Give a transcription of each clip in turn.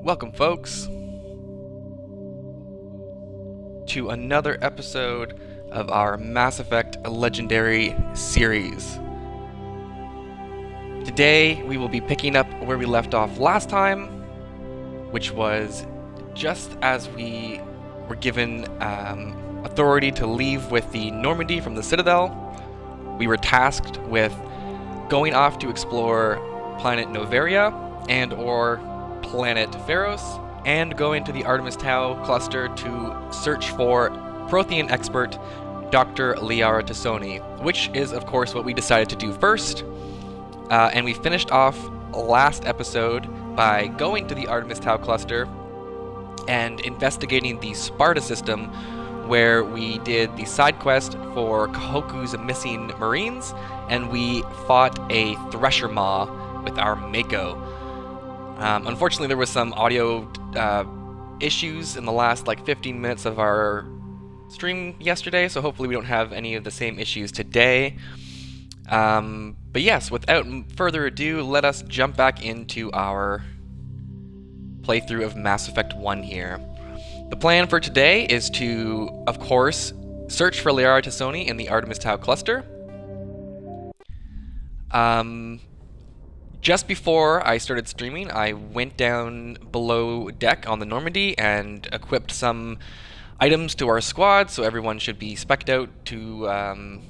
Welcome, folks, to another episode of our Mass Effect Legendary series. Today, we will be picking up where we left off last time, which was just as we were given authority to leave with the Normandy from the Citadel. We were tasked with going off to explore planet Noveria and/or planet Pharos, and go into the Artemis Tau cluster to search for Prothean expert Dr. Liara Tassoni, which is, of course, what we decided to do first. And we finished off last episode by going to the Artemis Tau cluster and investigating the Sparta system, where we did the side quest for Kahoku's missing Marines, and we fought a Thresher Maw with our Mako. Unfortunately, there was some audio issues in the last 15 minutes of our stream yesterday, so hopefully we don't have any of the same issues today. But yes, without further ado, let us jump back into our playthrough of Mass Effect 1 here. The plan for today is to, of course, search for Liara Tassoni in the Artemis Tau cluster. Just before I started streaming, I went down below deck on the Normandy and equipped some items to our squad, so everyone should be spec'd out to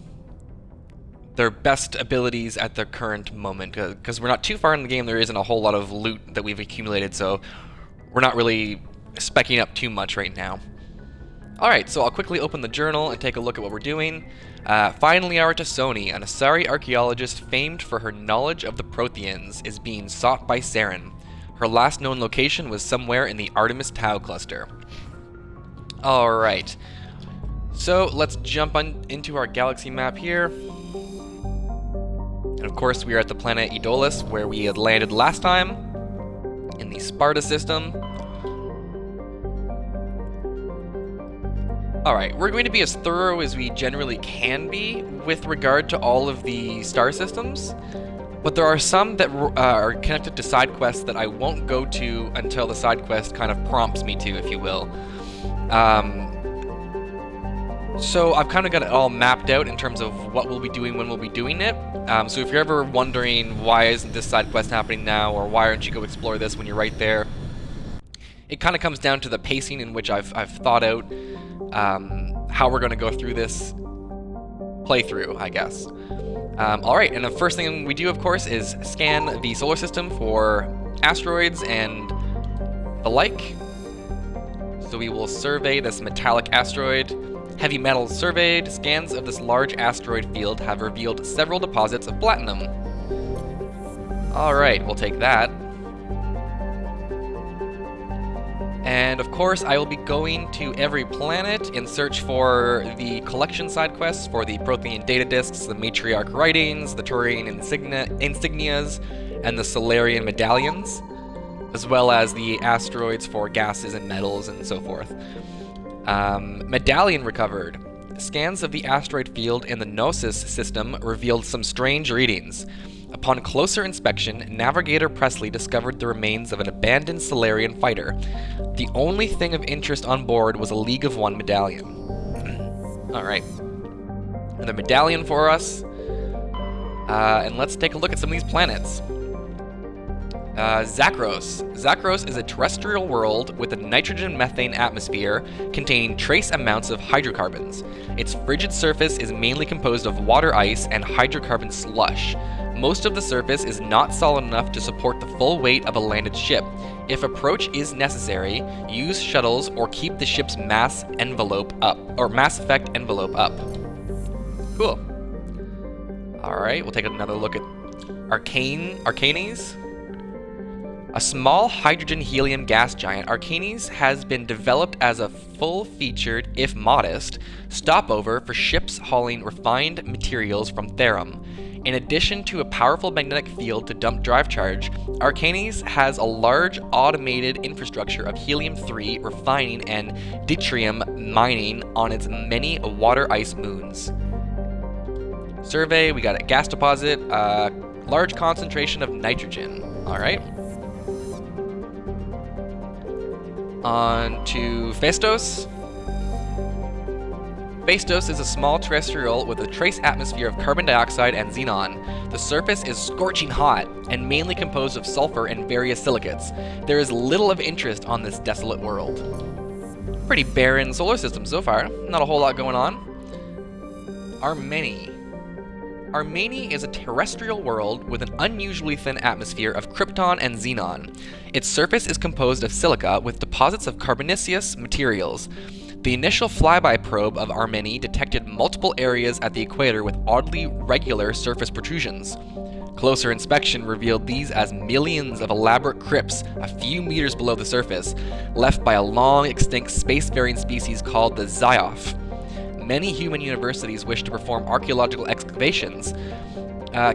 their best abilities at the current moment. Because we're not too far in the game, there isn't a whole lot of loot that we've accumulated, so we're not really specking up too much right now. Alright, so I'll quickly open the journal and take a look at what we're doing. Find Liara Tassoni, an Asari archaeologist famed for her knowledge of the Protheans, is being sought by Saren. Her last known location was somewhere in the Artemis Tau cluster. Alright, so let's jump into our galaxy map here. And of course we are at the planet Idolis, where we had landed last time, in the Sparta system. Alright, we're going to be as thorough as we generally can be with regard to all of the star systems, but there are some that are connected to side quests that I won't go to until the side quest kind of prompts me to, if you will. So I've kind of got it all mapped out in terms of what we'll be doing when we'll be doing it. So if you're ever wondering why isn't this side quest happening now, or why aren't you go explore this when you're right there, it kind of comes down to the pacing in which I've thought out how we're going to go through this playthrough, I guess. Alright, and the first thing we do, of course, is scan the solar system for asteroids and the like. So we will survey this metallic asteroid. Heavy metals surveyed. Scans of this large asteroid field have revealed several deposits of platinum. Alright, we'll take that. And of course, I will be going to every planet in search for the collection side quests for the Prothean data discs, the matriarch writings, the Turian insignias, and the Solarian medallions, as well as the asteroids for gases and metals and so forth. Medallion recovered. Scans of the asteroid field in the Gnosis system revealed some strange readings. Upon closer inspection, Navigator Presley discovered the remains of an abandoned Solarian fighter. The only thing of interest on board was a League of One medallion. Alright. Another medallion for us. And let's take a look at some of these planets. Zakros. Zakros is a terrestrial world with a nitrogen-methane atmosphere containing trace amounts of hydrocarbons. Its frigid surface is mainly composed of water ice and hydrocarbon slush. Most of the surface is not solid enough to support the full weight of a landed ship. If approach is necessary, use shuttles or keep the ship's mass effect envelope up. Cool. Alright, we'll take another look at Arcanes. A small hydrogen-helium gas giant, Arcanes has been developed as a full-featured, if modest, stopover for ships hauling refined materials from Therum. In addition to a powerful magnetic field to dump drive charge, Arcanes has a large automated infrastructure of helium-3 refining and deuterium mining on its many water ice moons. Survey, we got a gas deposit, large concentration of nitrogen. Alright. On to Phaistos. Phaistos is a small terrestrial with a trace atmosphere of carbon dioxide and xenon. The surface is scorching hot and mainly composed of sulfur and various silicates. There is little of interest on this desolate world. Pretty barren solar system so far. Not a whole lot going on. Armeni. Armeni is a terrestrial world with an unusually thin atmosphere of krypton and xenon. Its surface is composed of silica with deposits of carbonaceous materials. The initial flyby probe of Armeni detected multiple areas at the equator with oddly regular surface protrusions. Closer inspection revealed these as millions of elaborate crypts a few meters below the surface, left by a long-extinct spacefaring species called the Zioff. Many human universities wish to perform archaeological excavations.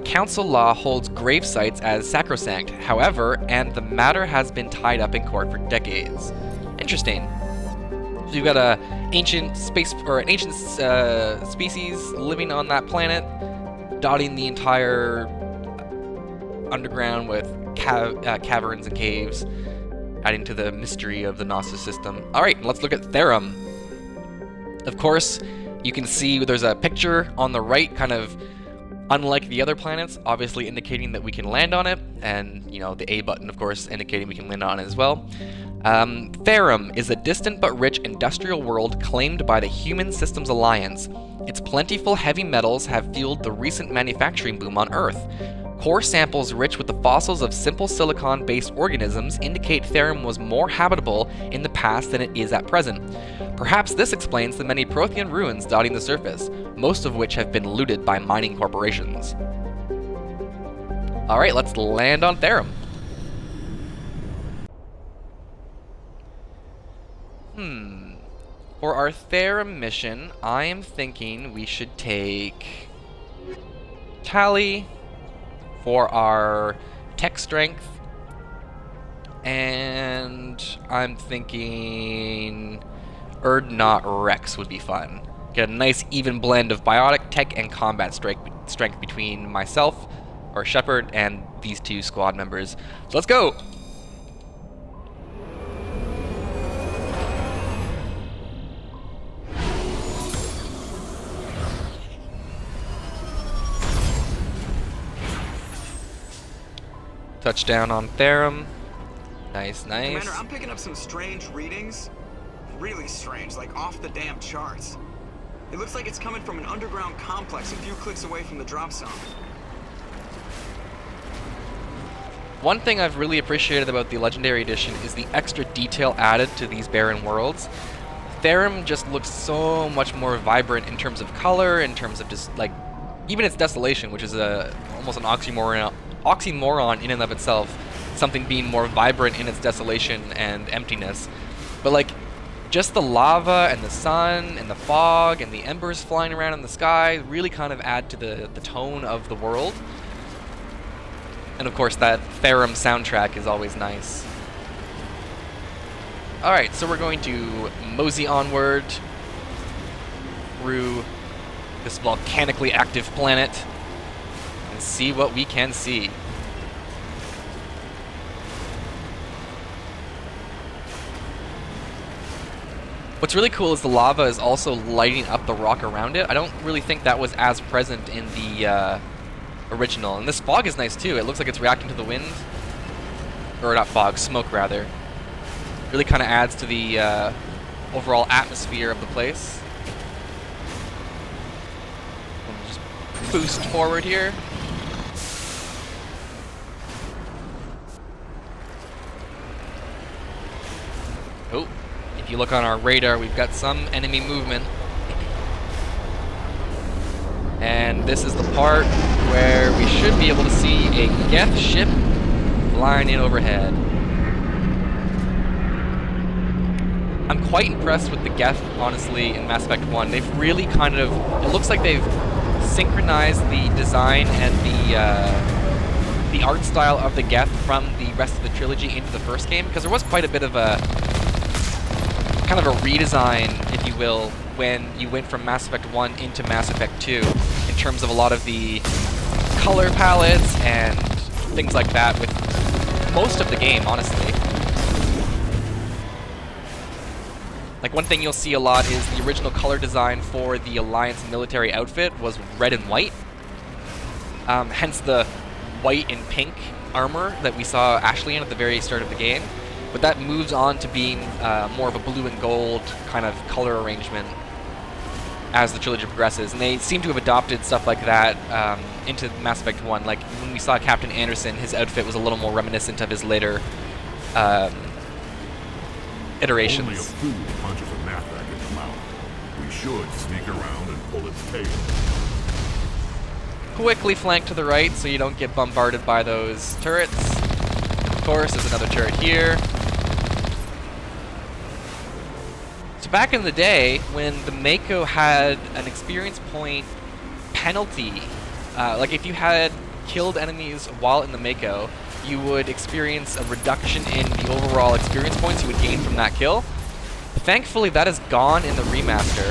Council law holds grave sites as sacrosanct, however, and the matter has been tied up in court for decades. Interesting. So you've got an ancient species living on that planet, dotting the entire underground with caverns and caves, adding to the mystery of the Gnosis system. All right, let's look at Therum. Of course, you can see there's a picture on the right, kind of unlike the other planets, obviously indicating that we can land on it, and the A button, of course, indicating we can land on it as well. Therum is a distant but rich industrial world claimed by the Human Systems Alliance. Its plentiful heavy metals have fueled the recent manufacturing boom on Earth. Core samples rich with the fossils of simple silicon-based organisms indicate Therum was more habitable in the past than it is at present. Perhaps this explains the many Prothean ruins dotting the surface, most of which have been looted by mining corporations. Alright, let's land on Therum. For our Therum mission, I am thinking we should take Tally for our tech strength, and I'm thinking Erdnot Rex would be fun. Get a nice even blend of biotic, tech, and combat strength between myself, or Shepard, and these two squad members. So let's go! Touchdown on Therum. Nice, nice. Commander, I'm picking up some strange readings. Really strange, like off the damn charts. It looks like it's coming from an underground complex a few clicks away from the drop zone. One thing I've really appreciated about the Legendary Edition is the extra detail added to these barren worlds. Therum just looks so much more vibrant in terms of color, in terms of just like even its desolation, which is almost an oxymoron in and of itself, something being more vibrant in its desolation and emptiness. But like just the lava and the sun and the fog and the embers flying around in the sky really kind of add to the tone of the world. And of course that Therum soundtrack is always nice. Alright, so we're going to mosey onward through this volcanically active planet and see what we can see. What's really cool is the lava is also lighting up the rock around it. I don't really think that was as present in the original. And this fog is nice too. It looks like it's reacting to the wind. Or not fog, smoke rather. Really kind of adds to the overall atmosphere of the place. We'll just boost forward here. Oh, if you look on our radar, we've got some enemy movement. And this is the part where we should be able to see a Geth ship flying in overhead. I'm quite impressed with the Geth, honestly, in Mass Effect 1. They've really kind of... It looks like they've synchronized the design and the art style of the Geth from the rest of the trilogy into the first game, because there was quite a bit of a... kind of a redesign, if you will, when you went from Mass Effect 1 into Mass Effect 2, in terms of a lot of the color palettes and things like that with most of the game, honestly. Like, one thing you'll see a lot is the original color design for the Alliance military outfit was red and white. Hence the white and pink armor that we saw Ashley in at the very start of the game. But that moves on to being more of a blue and gold kind of color arrangement as the trilogy progresses. And they seem to have adopted stuff like that into Mass Effect 1. Like, when we saw Captain Anderson, his outfit was a little more reminiscent of his later iterations. Only a fool punches a Mathrak in the mouth. We should sneak around and pull its tail. Quickly flank to the right so you don't get bombarded by those turrets. Of course, there's another turret here. So back in the day, when the Mako had an experience point penalty, like if you had killed enemies while in the Mako, you would experience a reduction in the overall experience points you would gain from that kill. Thankfully, that is gone in the remaster,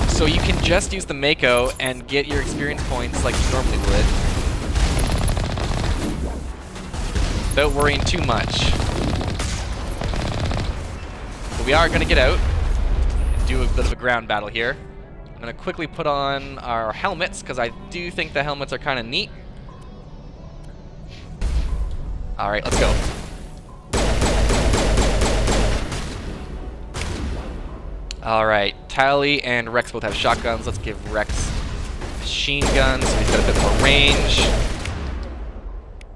so you can just use the Mako and get your experience points like you normally would, without worrying too much. But we are going to get out and do a bit of a ground battle here. I'm going to quickly put on our helmets, because I do think the helmets are kind of neat. Alright, let's go. Alright, Tally and Rex both have shotguns. Let's give Rex machine guns, so he's got a bit more range.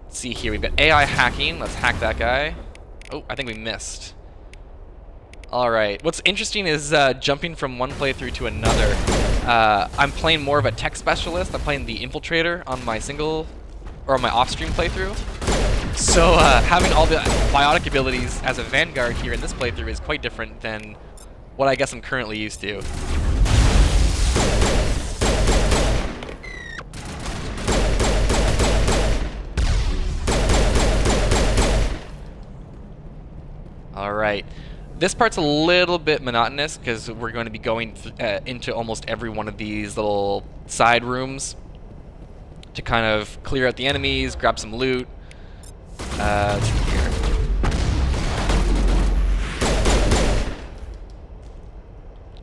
Let's see here, we've got AI hacking. Let's hack that guy. Oh, I think we missed. Alright, what's interesting is jumping from one playthrough to another. I'm playing more of a tech specialist. I'm playing the Infiltrator on my single, or on my off-stream playthrough. So having all the biotic abilities as a Vanguard here in this playthrough is quite different than what I guess I'm currently used to. Alright. This part's a little bit monotonous because we're going to be going into almost every one of these little side rooms to kind of clear out the enemies, grab some loot. Let's see here.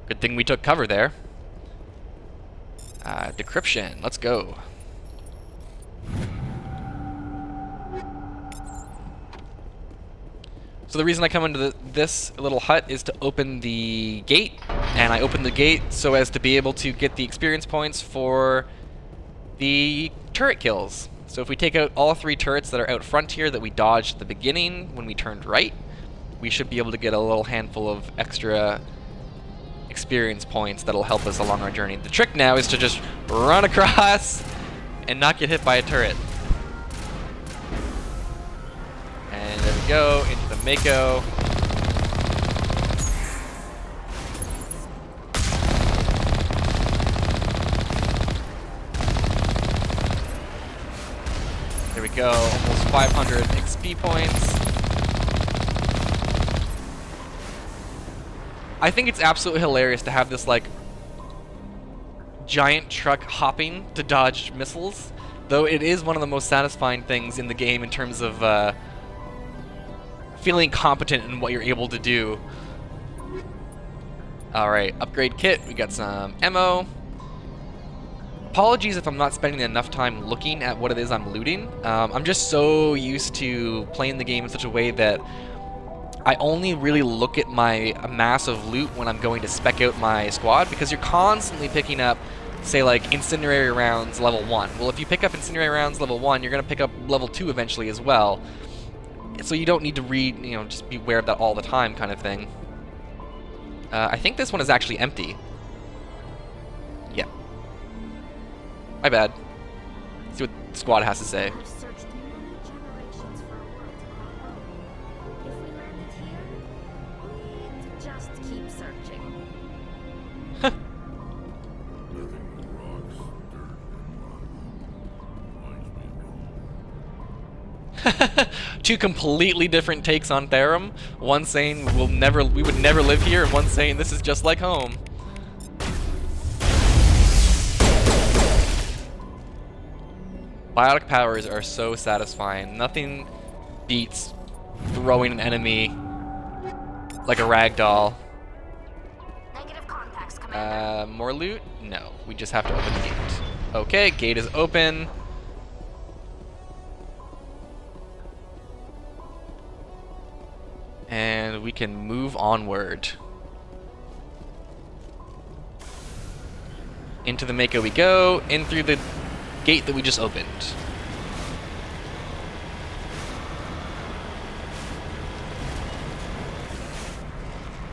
Good thing we took cover there. Decryption, let's go. So the reason I come into this little hut is to open the gate, and I open the gate so as to be able to get the experience points for the turret kills. So if we take out all 3 turrets that are out front here that we dodged at the beginning when we turned right, we should be able to get a little handful of extra experience points that'll help us along our journey. The trick now is to just run across and not get hit by a turret. And there we go, into the Mako. There we go, almost 500 XP points. I think it's absolutely hilarious to have this, like, giant truck hopping to dodge missiles, though it is one of the most satisfying things in the game in terms of feeling competent in what you're able to do. Alright, upgrade kit, we got some ammo. Apologies if I'm not spending enough time looking at what it is I'm looting. I'm just so used to playing the game in such a way that I only really look at my mass of loot when I'm going to spec out my squad, because you're constantly picking up, say, like, incendiary rounds level 1. Well, if you pick up incendiary rounds level 1, you're going to pick up level 2 eventually as well. So you don't need to read, you know, just be aware of that all the time kind of thing. I think this one is actually empty. Yeah. My bad. Let's see what the squad has to say. I've searched many generations for a world to call home. If we land it here, we'd just keep searching. Living with rocks, dirt, and lava. Reminds me of home. Two completely different takes on Therum. One saying we would never live here, and one saying this is just like home. Biotic powers are so satisfying. Nothing beats throwing an enemy like a rag doll More loot? No, we just have to open the gate. Okay, gate is open. And we can move onward. Into the Mako we go, in through the gate that we just opened.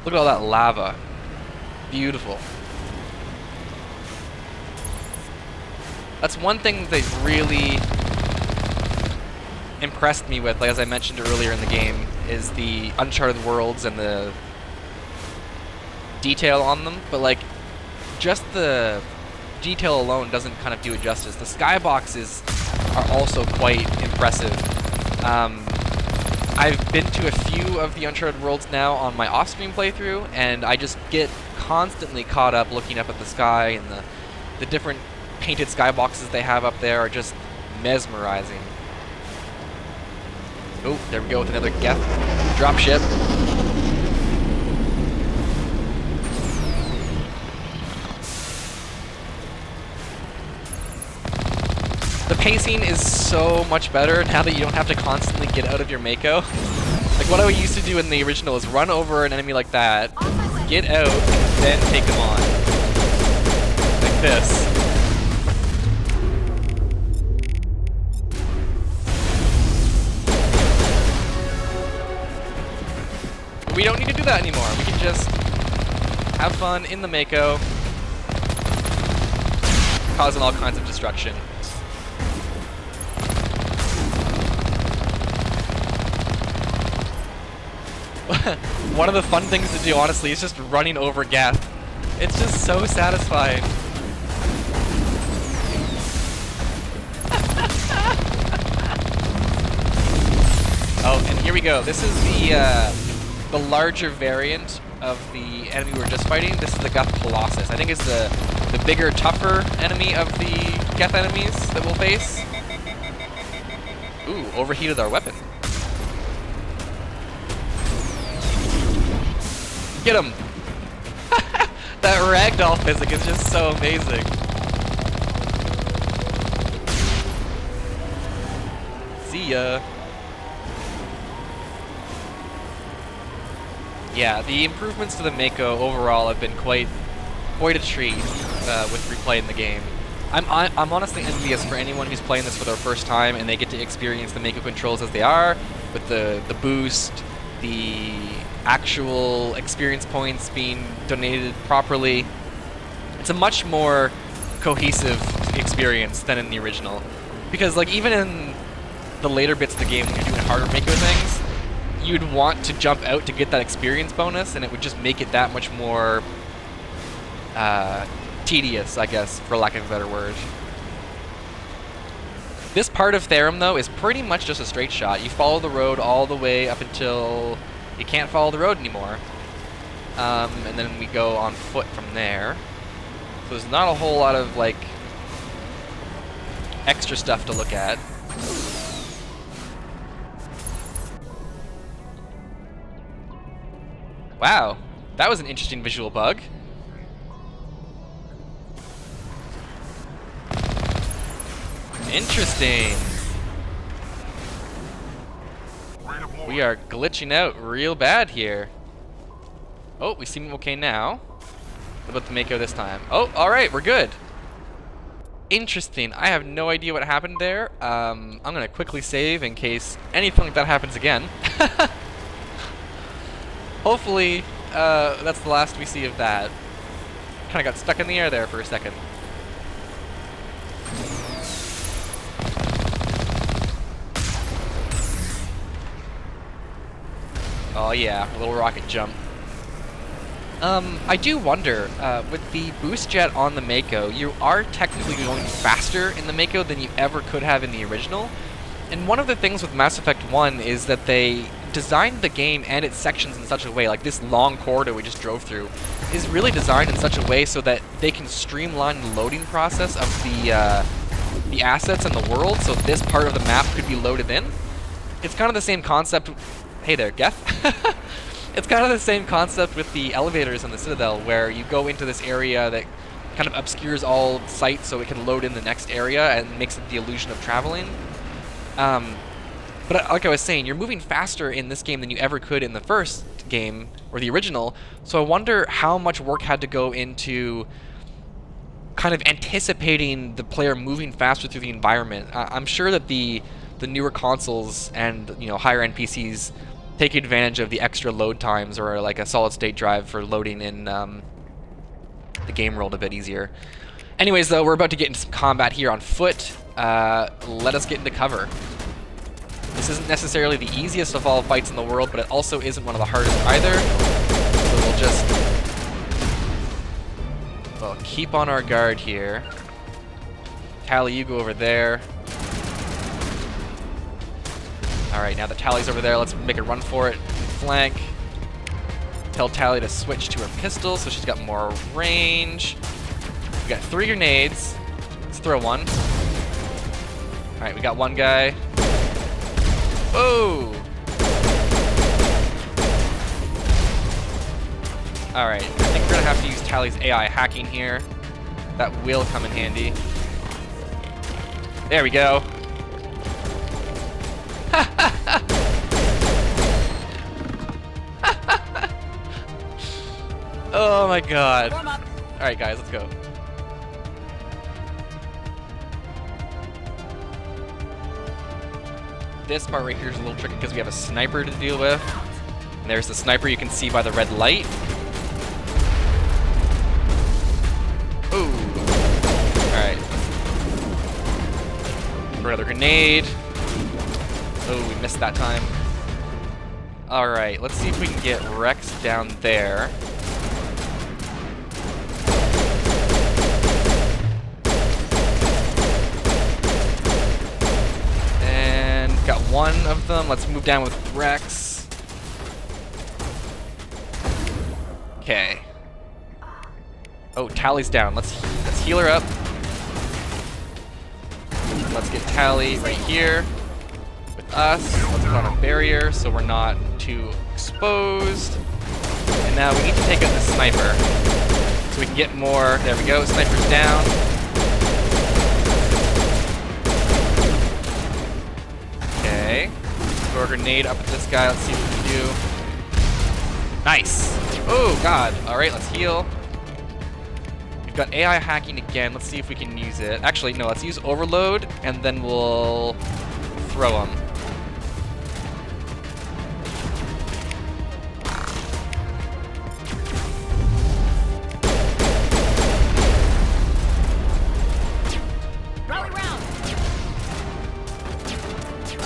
Look at all that lava. Beautiful. That's one thing they've really impressed me with, like as I mentioned earlier in the game, is the Uncharted worlds and the detail on them, but like just the detail alone doesn't kind of do it justice. The skyboxes are also quite impressive. I've been to a few of the Uncharted worlds now on my off-screen playthrough, and I just get constantly caught up looking up at the sky, and the different painted skyboxes they have up there are just mesmerizing. Oh, there we go with another Geth dropship. The pacing is so much better now that you don't have to constantly get out of your Mako. Like what I used to do in the original is run over an enemy like that, get out, then take them on. Like this. But we don't need to do that anymore. We can just have fun in the Mako, causing all kinds of destruction. One of the fun things to do, honestly, is just running over Geth. It's just so satisfying. Oh, and here we go. This is the larger variant of the enemy we were just fighting. This is the Geth Colossus. I think it's the bigger, tougher enemy of the Geth enemies that we'll face. Ooh, overheated our weapon. Get him! That ragdoll physics is just so amazing. See ya. Yeah, the improvements to the Mako overall have been quite a treat with replaying the game. I'm honestly envious for anyone who's playing this for their first time and they get to experience the Mako controls as they are, with the boost, the actual experience points being donated properly. It's a much more cohesive experience than in the original. Because like even in the later bits of the game when you're doing harder Mako things, you'd want to jump out to get that experience bonus, and it would just make it that much more tedious, I guess, for lack of a better word. This part of Therum, though, is pretty much just a straight shot. You follow the road all the way up until you can't follow the road anymore. And then we go on foot from there. So there's not a whole lot of, like, extra stuff to look at. Wow, that was an interesting visual bug. Interesting. We are glitching out real bad here. Oh, we seem okay now. What about the Mako this time? Oh, alright, we're good. Interesting. I have no idea what happened there. I'm gonna quickly save in case anything like that happens again. Hopefully, that's the last we see of that. Kinda got stuck in the air there for a second. Oh yeah, a little rocket jump. I do wonder, with the boost jet on the Mako, you are technically going faster in the Mako than you ever could have in the original. And one of the things with Mass Effect 1 is that they designed the game and its sections in such a way, like this long corridor we just drove through, is really designed in such a way so that they can streamline the loading process of the assets in the world, so this part of the map could be loaded in. It's kind of the same concept. Hey there, Geth. It's kind of the same concept with the elevators in the Citadel, where you go into this area that kind of obscures all sight so it can load in the next area and makes it the illusion of traveling. But like I was saying, you're moving faster in this game than you ever could in the first game, or the original, so I wonder how much work had to go into kind of anticipating the player moving faster through the environment. I'm sure that the newer consoles and higher end PCs take advantage of the extra load times, or like a solid state drive for loading in the game world a bit easier. Anyways, though, we're about to get into some combat here on foot. Let us get into cover. This isn't necessarily the easiest of all fights in the world, but it also isn't one of the hardest either. So we'll just keep on our guard here. Tally, you go over there. Alright, now that Tally's over there, let's make a run for it. Flank. Tell Tally to switch to her pistol so she's got more range. We got 3 grenades. Let's throw one. Alright, we got one guy. Oh! Alright, I think we're gonna have to use Tally's AI hacking here. That will come in handy. There we go. Oh my god. Alright guys, let's go. This part right here is a little tricky because we have a sniper to deal with. And there's the sniper you can see by the red light. Ooh. Alright. Throw another grenade. Oh, we missed that time. Alright, let's see if we can get Rex down there. And got one of them. Let's move down with Rex. Okay. Oh, Tally's down. Let's heal her up. Let's get Tally right here with us. Let's put on a barrier so we're not too exposed. And now we need to take out the sniper so we can get more. There we go. Sniper's down. Okay. Throw a grenade up at this guy. Let's see what we can do. Nice. Oh, God. All right, let's heal. We've got AI hacking again. Let's see if we can use it. Actually, no, let's use overload, and then we'll throw them. Rally round.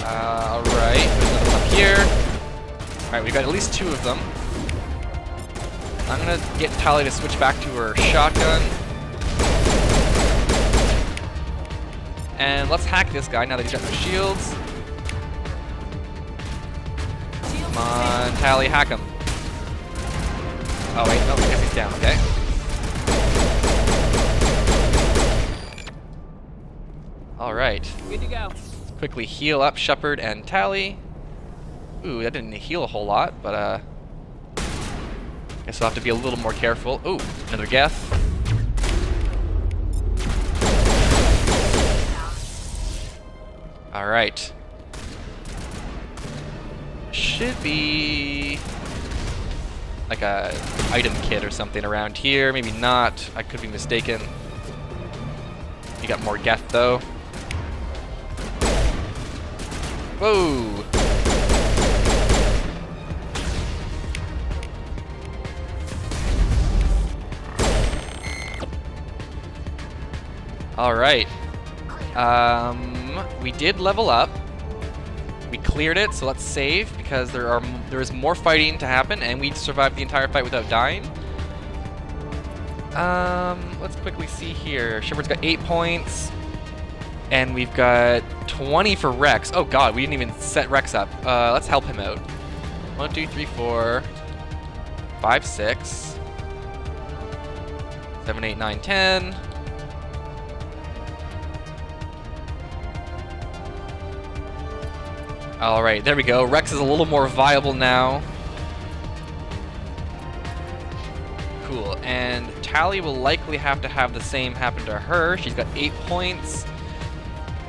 Alright, there's another one up here. Alright, we've got at least 2 of them. I'm gonna get Tally to switch back to her shotgun. And let's hack this guy now that he's got no shields. Come on, Tally, hack him. Oh wait, no, I guess he's down, okay. Alright. Good to go. Let's quickly heal up Shepard and Tally. Ooh, that didn't heal a whole lot, but guess I'll have to be a little more careful. Ooh, another Geth. Alright. Should be like a item kit or something around here. Maybe not. I could be mistaken. You got more Geth though. Whoa! Alright. We did level up. We cleared it, so let's save because there is more fighting to happen, and we survived the entire fight without dying. Let's quickly see here. Shepard's got 8 points, and we've got 20 for Rex. Oh god, we didn't even set Rex up. Let's help him out. 1, 2, 3, 4, 5, 6, 7, 8, 9, 10. Alright, there we go. Rex is a little more viable now. and Tally will likely have to have the same happen to her. She's got 8 points.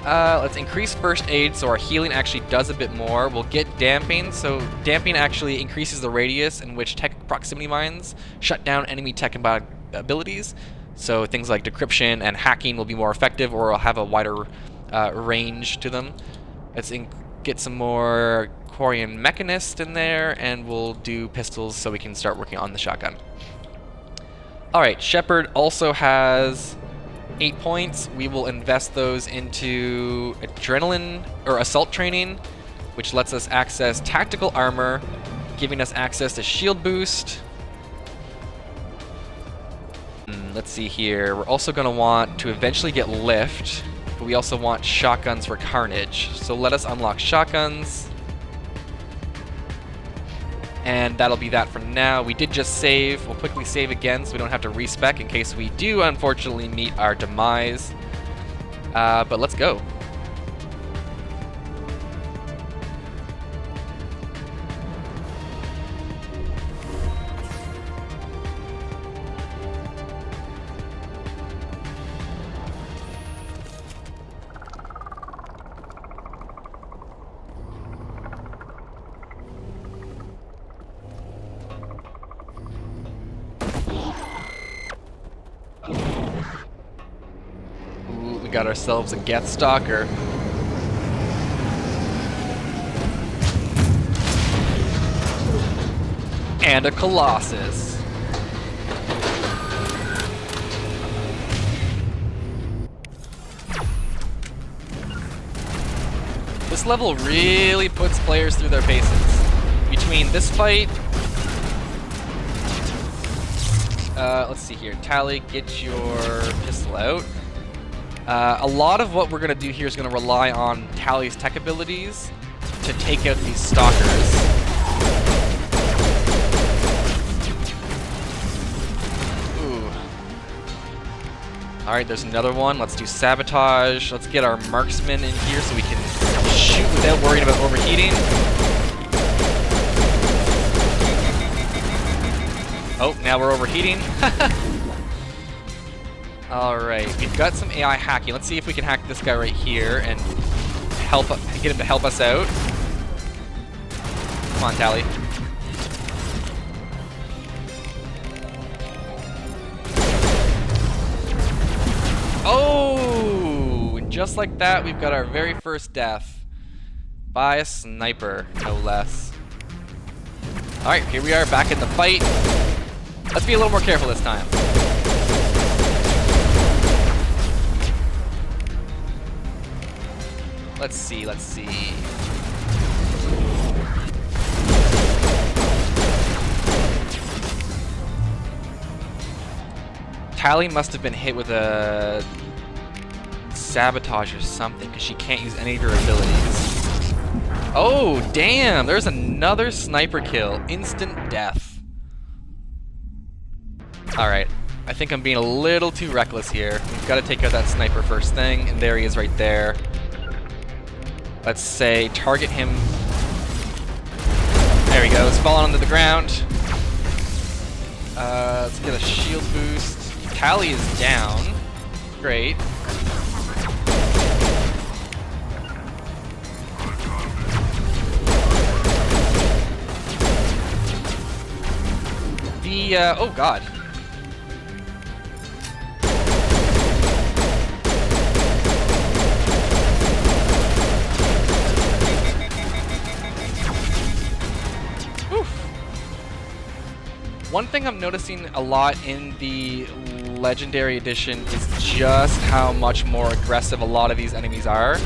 Let's increase first aid so our healing actually does a bit more. We'll get damping, so damping actually increases the radius in which tech proximity mines shut down enemy tech and bio abilities. So things like decryption and hacking will be more effective or will have a wider range to them. Let's get some more Quarian Mechanist in there, and we'll do pistols so we can start working on the shotgun. Alright, Shepard also has 8 points. We will invest those into adrenaline or assault training, which lets us access tactical armor, giving us access to shield boost. Let's see here. We're also going to want to eventually get lift, but we also want shotguns for carnage. So let us unlock shotguns. And that'll be that for now. We did just save. We'll quickly save again so we don't have to respec in case we do unfortunately meet our demise. But let's go. Got ourselves a Geth Stalker. And a Colossus. This level really puts players through their paces. Between this fight... let's see here. Tally, get your pistol out. A lot of what we're going to do here is going to rely on Tally's tech abilities to take out these stalkers. Ooh. Alright, there's another one. Let's do sabotage. Let's get our marksman in here so we can shoot without worrying about overheating. Oh, now we're overheating. Alright, we've got some AI hacking. Let's see if we can hack this guy right here and get him to help us out. Come on, Tally. Oh! And just like that, we've got our very first death. By a sniper, no less. Alright, here we are back in the fight. Let's be a little more careful this time. Let's see, let's see. Tally must have been hit with a sabotage or something because she can't use any of her abilities. Oh, damn! There's another sniper kill. Instant death. Alright. I think I'm being a little too reckless here. We've got to take out that sniper first thing, and there he is right there. Let's say target him. There he goes, falling onto the ground. Let's get a shield boost. Tally is down. Great. Oh god. One thing I'm noticing a lot in the Legendary Edition is just how much more aggressive a lot of these enemies are.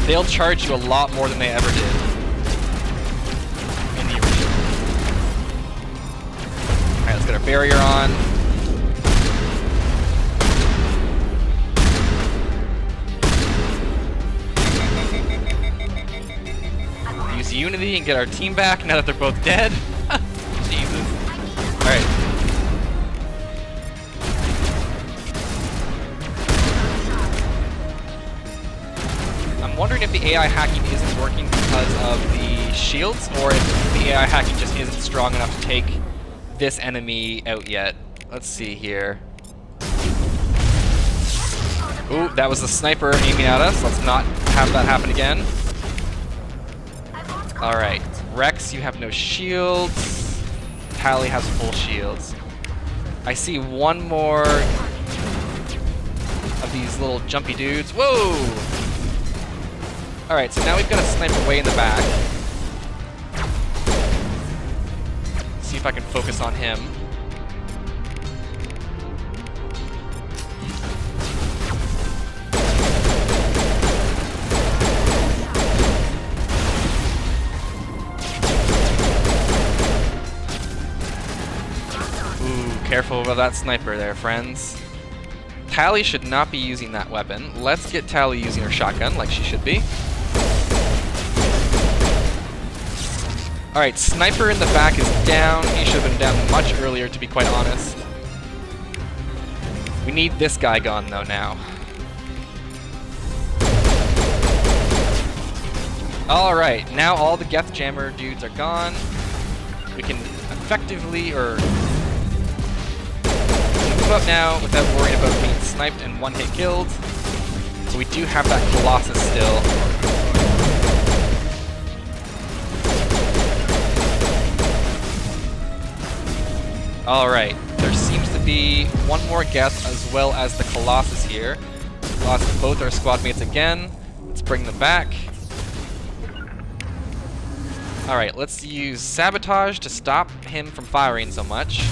They'll charge you a lot more than they ever did in the original. Alright, let's get our barrier on. Use Unity and get our team back now that they're both dead. Jesus. Alright. I'm wondering if the AI hacking isn't working because of the shields, or if the AI hacking just isn't strong enough to take this enemy out yet. Let's see here. Ooh, that was a sniper aiming at us. Let's not have that happen again. Alright, Rex, you have no shields. Tally has full shields. I see one more of these little jumpy dudes. Whoa! Alright, so now we've got a sniper way in the back. See if I can focus on him. Careful about that sniper there, friends. Tally should not be using that weapon. Let's get Tally using her shotgun like she should be. Alright, sniper in the back is down. He should have been down much earlier, to be quite honest. We need this guy gone, though, now. Alright, now all the Geth Jammer dudes are gone. We can effectively, move up now without worrying about being sniped and one-hit killed. So we do have that Colossus still. Alright, there seems to be one more Geth as well as the Colossus here. Lost both our squad mates again. Let's bring them back. Alright, let's use Sabotage to stop him from firing so much.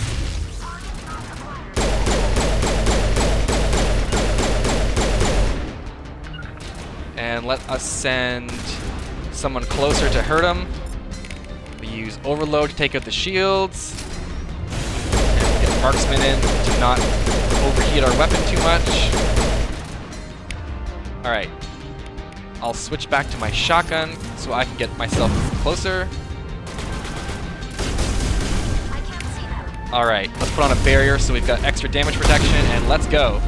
And let us send someone closer to hurt him. We use Overload to take out the shields. And get Marksman in to not overheat our weapon too much. Alright. I'll switch back to my shotgun so I can get myself closer. Alright, let's put on a barrier so we've got extra damage protection, and let's go.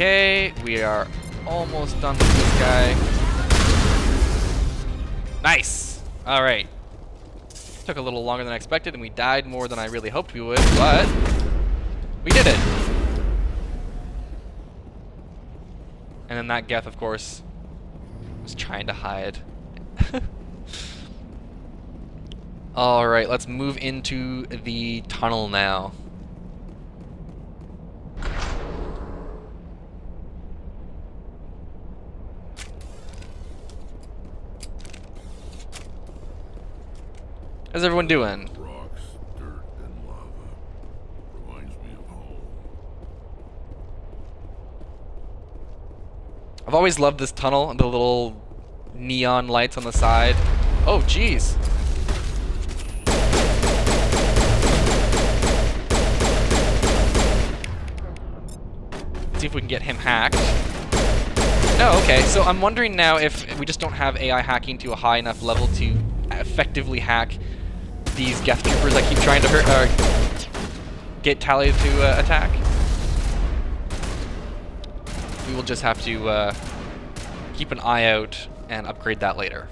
Okay, we are almost done with this guy. Nice! Alright. Took a little longer than I expected, and we died more than I really hoped we would, but we did it! And then that Geth, of course, was trying to hide. Alright, let's move into the tunnel now. How's everyone doing? Rocks, dirt, and lava. Reminds me of home. I've always loved this tunnel and the little neon lights on the side. Oh, jeez. See if we can get him hacked. No, okay. So I'm wondering now if we just don't have AI hacking to a high enough level to effectively hack these Geth troopers that keep trying to get Tally to attack. We will just have to keep an eye out and upgrade that later.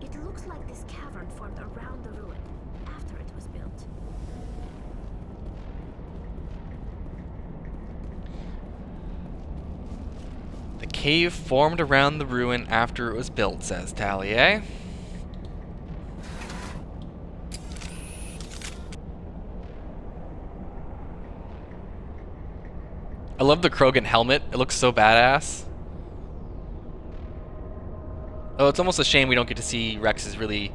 It looks like this cavern formed around the ruin after it was built. The cave formed around the ruin after it was built, says Tally, eh? I love the Krogan helmet. It looks so badass. Oh, it's almost a shame we don't get to see Rex's really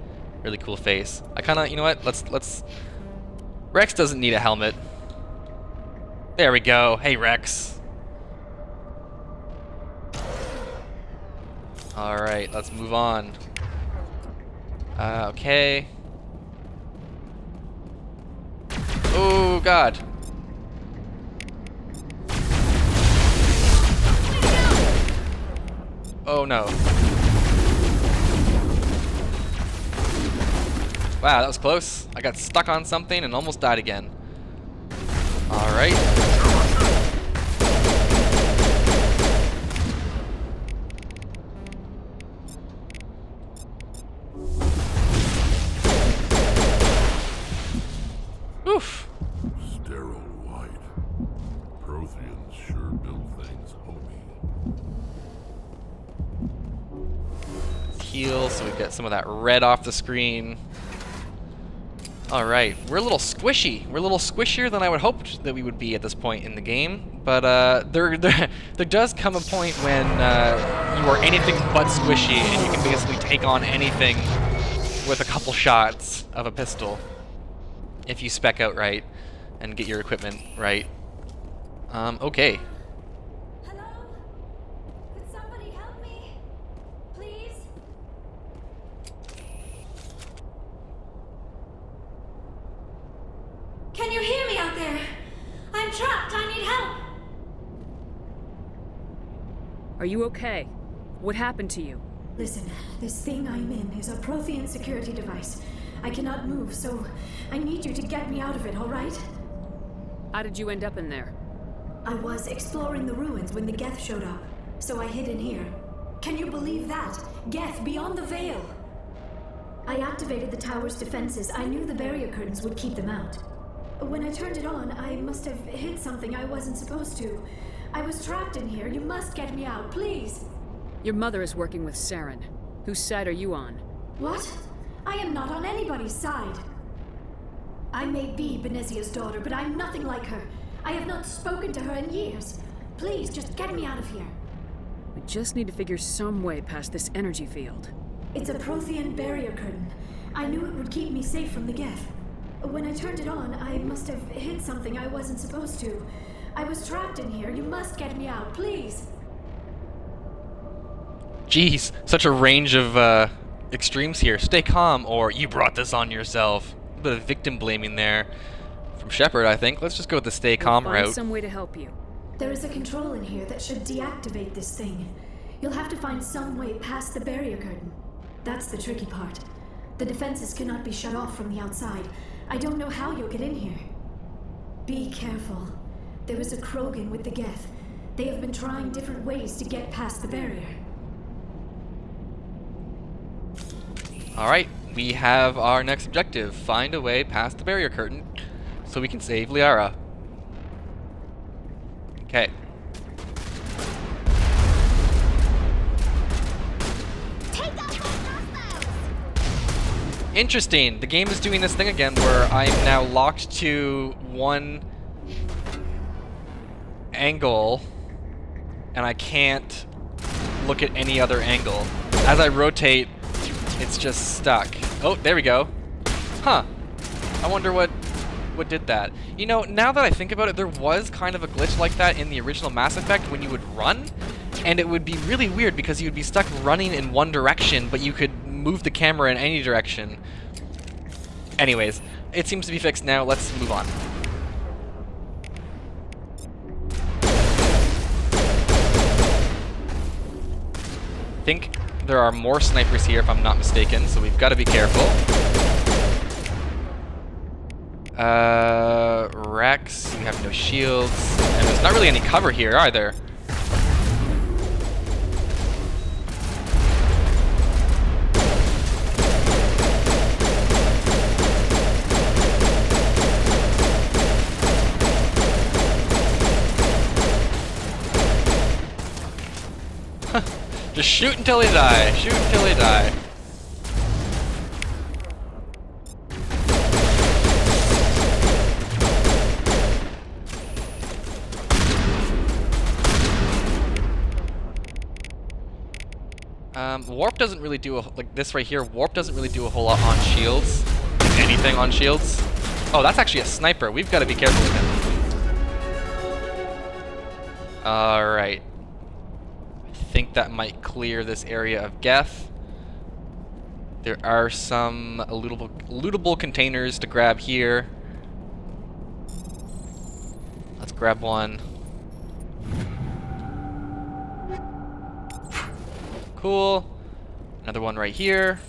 cool face. I kind of, you know what? Let's. Rex doesn't need a helmet. There we go. Hey, Rex. All right, let's move on. Oh, God. Oh, no. Wow, that was close. I got stuck on something and almost died again. Alright. Oof. Sterile white. Protheans sure build things homey. Let's heal so we get some of that red off the screen. Alright, we're a little squishy. We're a little squishier than I would hope that we would be at this point in the game. But there does come a point when you are anything but squishy and you can basically take on anything with a couple shots of a pistol. If you spec out right and get your equipment right. Okay. Hello? Could somebody help me? Please? Can you hear me out there? I'm trapped. I need help. Are you okay? What happened to you? Listen, this thing I'm in is a Prothean security device. I cannot move, so I need you to get me out of it, all right? How did you end up in there? I was exploring the ruins when the Geth showed up, so I hid in here. Can you believe that? Geth beyond the veil! I activated the tower's defenses. I knew the barrier curtains would keep them out. When I turned it on, I must have hit something I wasn't supposed to. I was trapped in here. You must get me out, please! Your mother is working with Saren. Whose side are you on? What? I am not on anybody's side. I may be Benezia's daughter, but I'm nothing like her. I have not spoken to her in years. Please, just get me out of here. We just need to figure some way past this energy field. It's a Prothean barrier curtain. I knew it would keep me safe from the Geth. When I turned it on, I must have hit something I wasn't supposed to. I was trapped in here. You must get me out, please. Jeez, such a range of extremes here. Stay calm, or you brought this on yourself. A bit of victim blaming there from Shepard, I think. Let's just go with the stay calm We'll find route. some way to help you. There is a control in here that should deactivate this thing. You'll have to find some way past the barrier curtain. That's the tricky part. The defenses cannot be shut off from the outside. I don't know how you'll get in here. Be careful. There is a Krogan with the Geth. They have been trying different ways to get past the barrier. Alright, we have our next objective. Find a way past the barrier curtain so we can save Liara. Okay. Interesting. The game is doing this thing again where I am now locked to one angle and I can't look at any other angle. As I rotate, it's just stuck. Oh, there we go. Huh. I wonder what did that. You know, now that I think about it, there was kind of a glitch like that in the original Mass Effect when you would run, and it would be really weird because you would be stuck running in one direction, but you could move the camera in any direction. Anyways, it seems to be fixed now. Let's move on. I think there are more snipers here if I'm not mistaken, so we've got to be careful. Rex, you have no shields, and there's not really any cover here either. Just shoot until they die. Shoot until they die. Warp doesn't really do like this right here. Warp doesn't really do a whole lot on shields. If anything on shields. Oh, that's actually a sniper. We've got to be careful with him. All right. I think that might clear this area of Geth. There are some lootable containers to grab here. Grab one. Cool. Another one right here.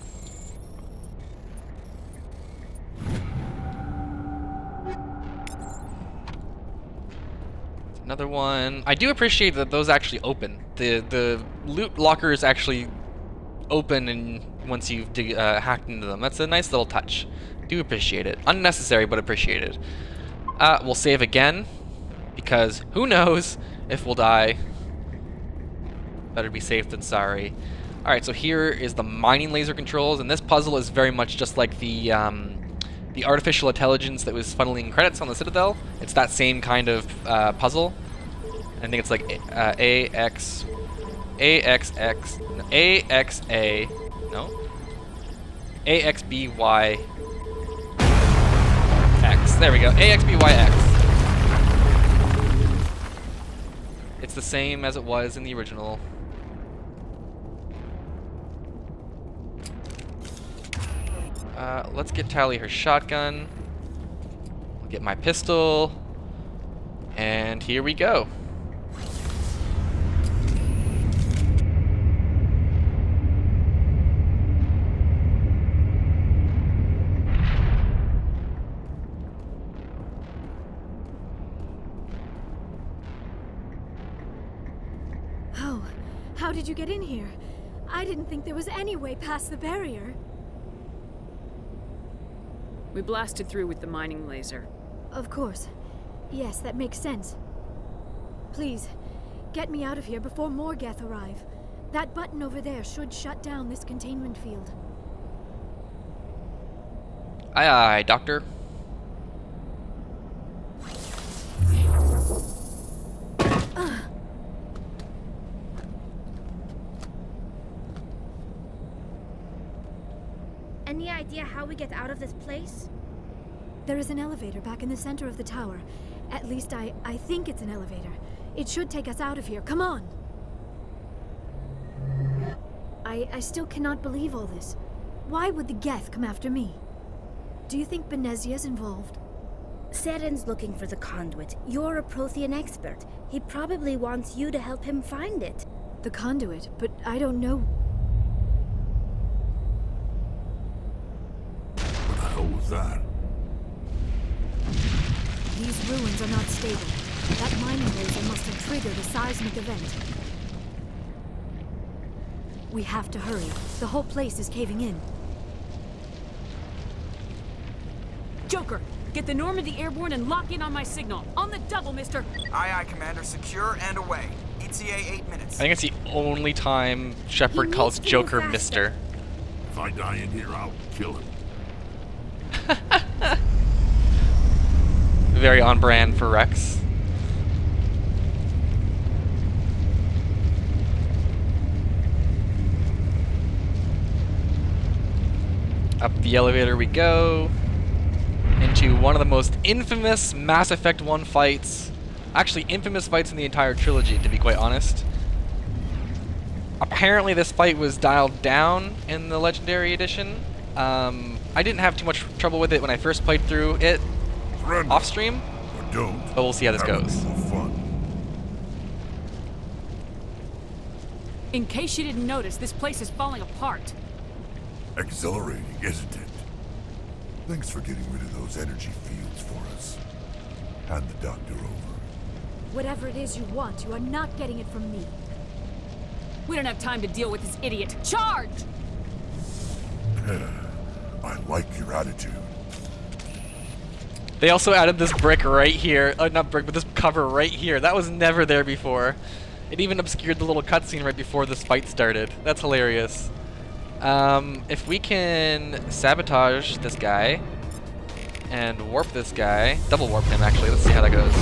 Another one. I do appreciate that those actually open. The loot lockers actually open and once you've hacked into them. That's a nice little touch. Do appreciate it. Unnecessary, but appreciated. We'll save again, because who knows if we'll die. Better be safe than sorry. Alright, so here is the mining laser controls, and this puzzle is very much just like the artificial intelligence that was funneling credits on the Citadel. It's that same kind of puzzle. I think it's like AXA, no? AXBYX. There we go. AXBYX. It's the same as it was in the original. Let's get Tally her shotgun. I'll get my pistol. And here we go. Oh, how did you get in here? I didn't think there was any way past the barrier. We blasted through with the mining laser. Of course. Yes, that makes sense. Please, get me out of here before more Geth arrive. That button over there should shut down this containment field. Aye aye, Doctor. Any idea how we get out of this place? There is an elevator back in the center of the tower. At least I think it's an elevator. It should take us out of here. Come on! I still cannot believe all this. Why would the Geth come after me? Do you think Benezia's involved? Seren's looking for the conduit. You're a Prothean expert. He probably wants you to help him find it. The conduit, but I don't know. What the hell was that? These ruins are not stable. That mining laser must have triggered a seismic event. We have to hurry. The whole place is caving in. Joker, get the Normandy airborne and lock in on my signal. On the double, mister. Aye, aye, Commander. Secure and away. ETA 8 minutes. I think it's the only time Shepard He calls needs to move Joker faster. Mister. If I die in here, I'll kill him. Very on brand for Rex. Up the elevator we go. Into one of the most infamous Mass Effect 1 fights. Actually, infamous fights in the entire trilogy, to be quite honest. Apparently this fight was dialed down in the Legendary Edition. I didn't have too much trouble with it when I first played through it Surrender. off stream, Or don't. but we'll see how this Have a goes. little fun. In case you didn't notice, this place is falling apart. Exhilarating, isn't it? Thanks for getting rid of those energy fields for us. Hand the doctor over. Whatever it is you want, you are not getting it from me. We don't have time to deal with this idiot. Charge! I like your attitude. They also added this brick right here. Not brick, but this cover right here. That was never there before. It even obscured the little cutscene right before this fight started. That's hilarious. If we can sabotage this guy and warp this guy, double warp him actually. Let's see how that goes.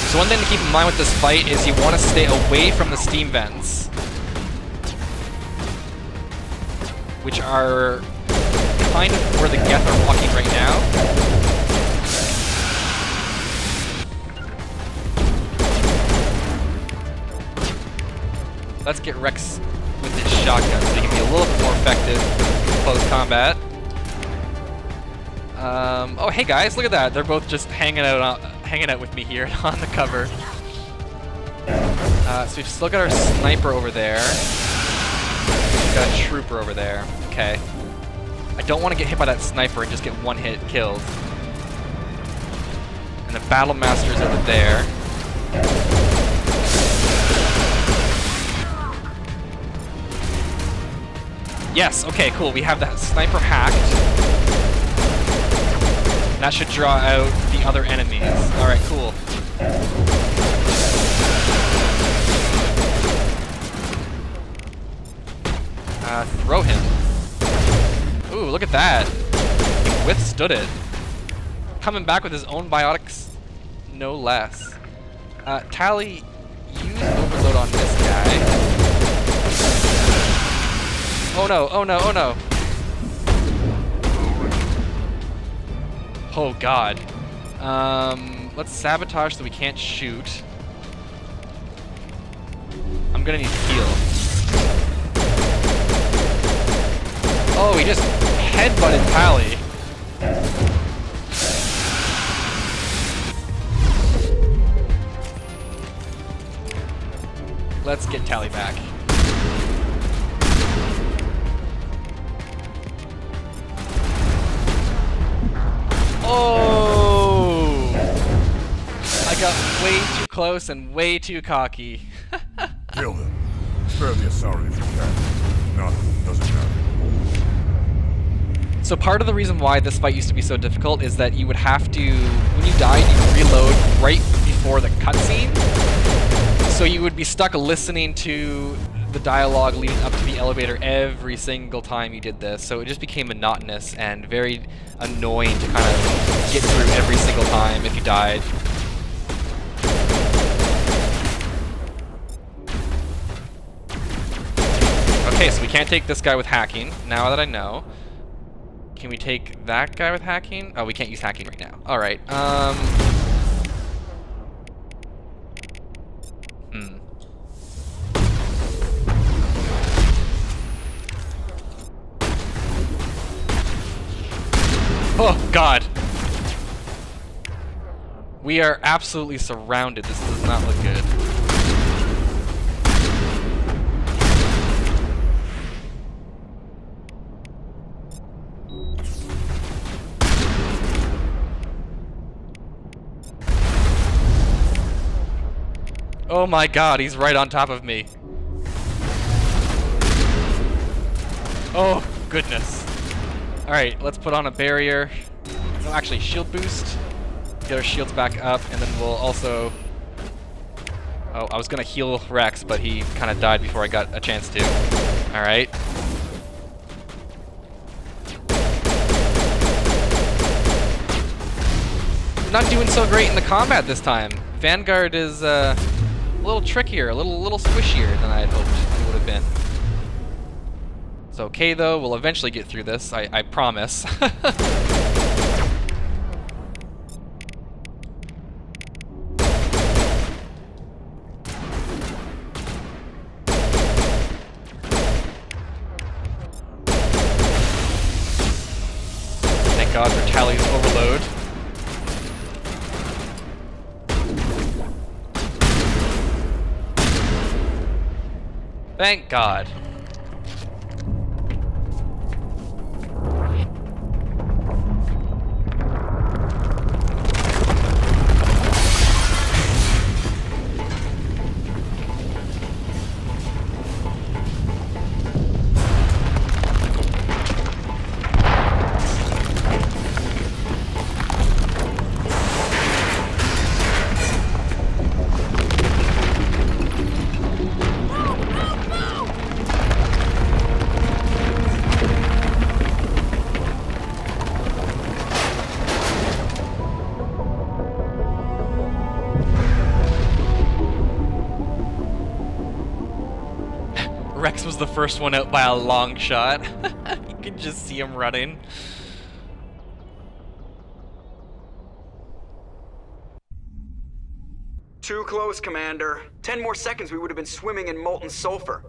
So one thing to keep in mind with this fight is you want to stay away from the steam vents, which are kind of where the Geth are walking right now. Let's get Rex with his shotgun so he can be a little bit more effective in close combat. Oh, hey guys, look at that. They're both just hanging out with me here on the cover. So we've still got our sniper over there. We've got a trooper over there. Okay. I don't want to get hit by that sniper and just get one hit killed. And the battle master's over there. Yes, okay, cool. We have that sniper hacked. That should draw out the other enemies. Alright, cool. Throw him. Ooh, look at that. He withstood it. Coming back with his own biotics, no less. Tally, use overload on this guy. Oh no, oh no, oh no. Oh god. Let's sabotage so we can't shoot. I'm gonna need to heal. Oh, he just headbutted Tally. Let's get Tally back. Oh! I got way too close and way too cocky. Kill them. Spare the Asari if you can. None doesn't matter. So part of the reason why this fight used to be so difficult is that you would have to, when you died, you reload right before the cutscene. So you would be stuck listening to the dialogue leading up to the elevator every single time you did this. So it just became monotonous and very annoying to kind of get through every single time if you died. Okay, so we can't take this guy with hacking, now that I know. Can we take that guy with hacking? Oh, we can't use hacking right now. Alright, Oh, God! We are absolutely surrounded. This does not look good. Oh my god, he's right on top of me. Oh, goodness. Alright, let's put on a barrier. No, actually, shield boost. Get our shields back up, and then we'll also... Oh, I was gonna heal Rex, but he kind of died before I got a chance to. Alright. Not doing so great in the combat this time. Vanguard is a little trickier, a little squishier than I had hoped it would have been. It's okay though, we'll eventually get through this, I promise. Thank God for Tally's overload. Thank God. Rex was the first one out by a long shot. You can just see him running. Too close, Commander. 10 more seconds we would have been swimming in molten sulfur.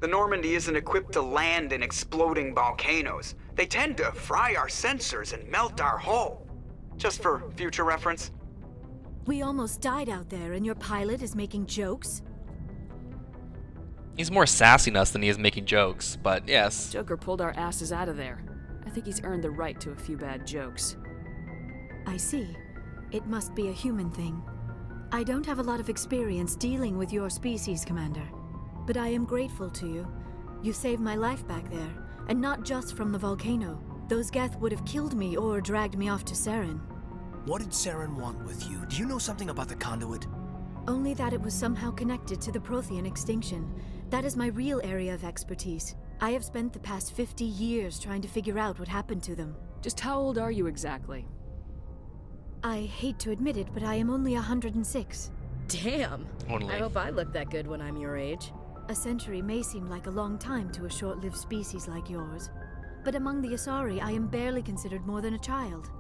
The Normandy isn't equipped to land in exploding volcanoes. They tend to fry our sensors and melt our hull. Just for future reference. We almost died out there, and your pilot is making jokes? He's more sassing us than he is making jokes, but yes. Joker pulled our asses out of there. I think he's earned the right to a few bad jokes. I see. It must be a human thing. I don't have a lot of experience dealing with your species, Commander. But I am grateful to you. You saved my life back there, and not just from the volcano. Those Geth would have killed me or dragged me off to Saren. What did Saren want with you? Do you know something about the conduit? Only that it was somehow connected to the Prothean extinction. That is my real area of expertise. I have spent the past 50 years trying to figure out what happened to them. Just how old are you exactly? I hate to admit it, but I am only 106. Damn. Only. I hope I look that good when I'm your age. A century may seem like a long time to a short-lived species like yours, but among the Asari, I am barely considered more than a child.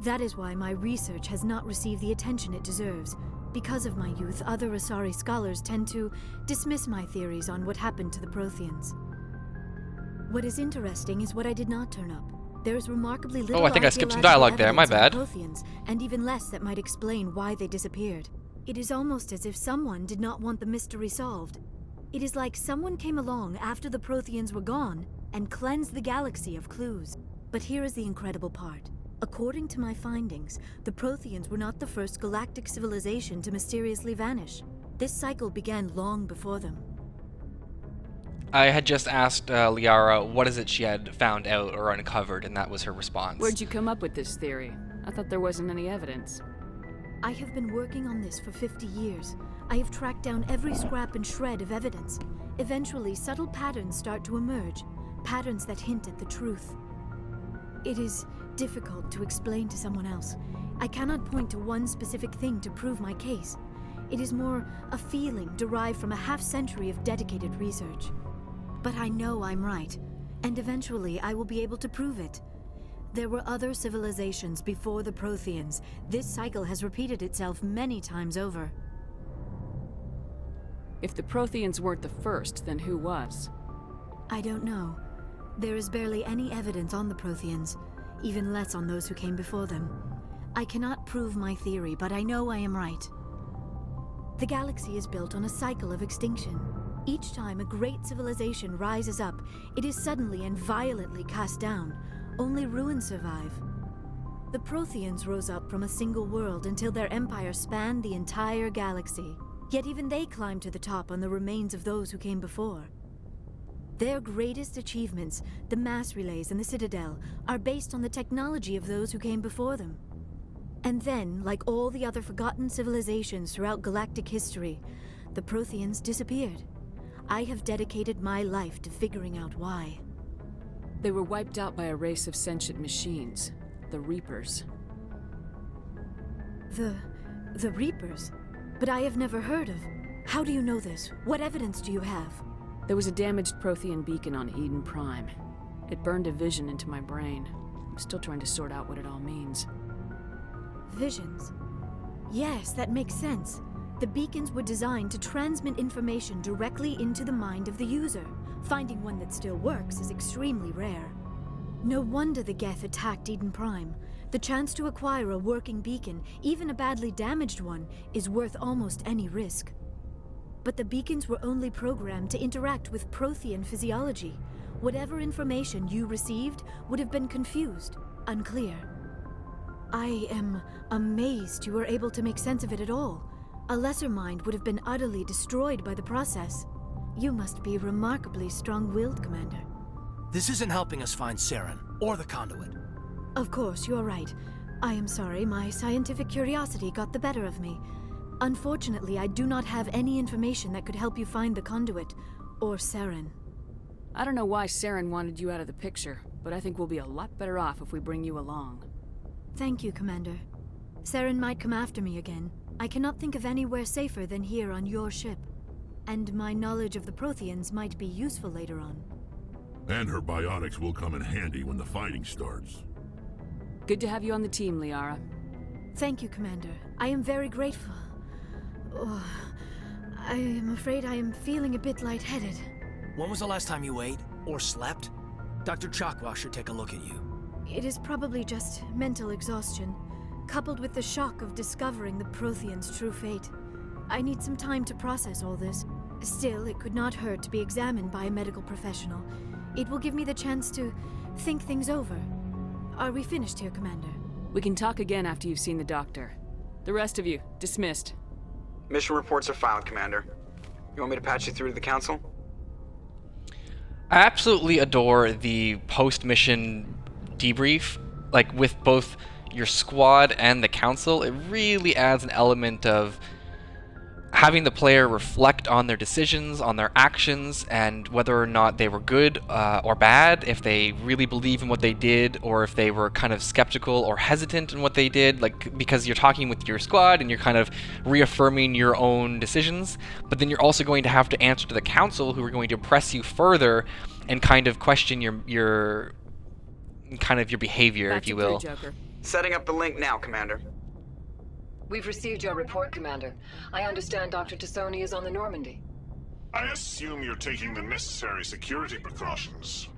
That is why my research has not received the attention it deserves. Because of my youth, other Asari scholars tend to dismiss my theories on what happened to the Protheans. What is interesting is what I did not turn up. There is remarkably little Oh, I think I skipped some archaeological dialogue there, my evidence bad. on the Protheans, and even less that might explain why they disappeared. It is almost as if someone did not want the mystery solved. It is like someone came along after the Protheans were gone and cleansed the galaxy of clues. But here is the incredible part. According to my findings, the Protheans were not the first galactic civilization to mysteriously vanish. This cycle began long before them. I had just asked Liara what is it she had found out or uncovered, and that was her response. Where'd you come up with this theory? I thought there wasn't any evidence. I have been working on this for 50 years. I have tracked down every scrap and shred of evidence. Eventually, subtle patterns start to emerge, patterns that hint at the truth. It is difficult to explain to someone else. I cannot point to one specific thing to prove my case. It is more a feeling derived from a half-century of dedicated research. But I know I'm right, and eventually I will be able to prove it. There were other civilizations before the Protheans. This cycle has repeated itself many times over. If the Protheans weren't the first, then who was? I don't know. There is barely any evidence on the Protheans, even less on those who came before them. I cannot prove my theory, but I know I am right. The galaxy is built on a cycle of extinction. Each time a great civilization rises up, it is suddenly and violently cast down. Only ruins survive. The Protheans rose up from a single world until their empire spanned the entire galaxy. Yet even they climbed to the top on the remains of those who came before. Their greatest achievements, the mass relays and the Citadel, are based on the technology of those who came before them. And then, like all the other forgotten civilizations throughout galactic history, the Protheans disappeared. I have dedicated my life to figuring out why. They were wiped out by a race of sentient machines, the Reapers. The Reapers? But I have never heard of. How do you know this? What evidence do you have? There was a damaged Prothean beacon on Eden Prime. It burned a vision into my brain. I'm still trying to sort out what it all means. Visions? Yes, that makes sense. The beacons were designed to transmit information directly into the mind of the user. Finding one that still works is extremely rare. No wonder the Geth attacked Eden Prime. The chance to acquire a working beacon, even a badly damaged one, is worth almost any risk. But the beacons were only programmed to interact with Prothean physiology. Whatever information you received would have been confused, unclear. I am amazed you were able to make sense of it at all. A lesser mind would have been utterly destroyed by the process. You must be remarkably strong-willed, Commander. This isn't helping us find Saren, or the conduit. Of course, you're right. I am sorry, my scientific curiosity got the better of me. Unfortunately, I do not have any information that could help you find the conduit, or Saren. I don't know why Saren wanted you out of the picture, but I think we'll be a lot better off if we bring you along. Thank you, Commander. Saren might come after me again. I cannot think of anywhere safer than here on your ship. And my knowledge of the Protheans might be useful later on. And her biotics will come in handy when the fighting starts. Good to have you on the team, Liara. Thank you, Commander. I am very grateful. Oh, I am afraid I am feeling a bit lightheaded. When was the last time you ate or slept? Dr. Chakwa should take a look at you. It is probably just mental exhaustion, coupled with the shock of discovering the Prothean's true fate. I need some time to process all this. Still, it could not hurt to be examined by a medical professional. It will give me the chance to think things over. Are we finished here, Commander? We can talk again after you've seen the doctor. The rest of you, dismissed. Mission reports are filed, Commander. You want me to patch you through to the Council? I absolutely adore the post-mission debrief, like with both your squad and the council. It really adds an element of having the player reflect on their decisions, on their actions, and whether or not they were good or bad, if they really believe in what they did, or if they were kind of skeptical or hesitant in what they did, like because you're talking with your squad and you're kind of reaffirming your own decisions, but then you're also going to have to answer to the council, who are going to press you further and kind of question your behavior, if you will. Joker. Setting up the link now, Commander. We've received your report, Commander. I understand Dr. Tassoni is on the Normandy. I assume you're taking the necessary security precautions.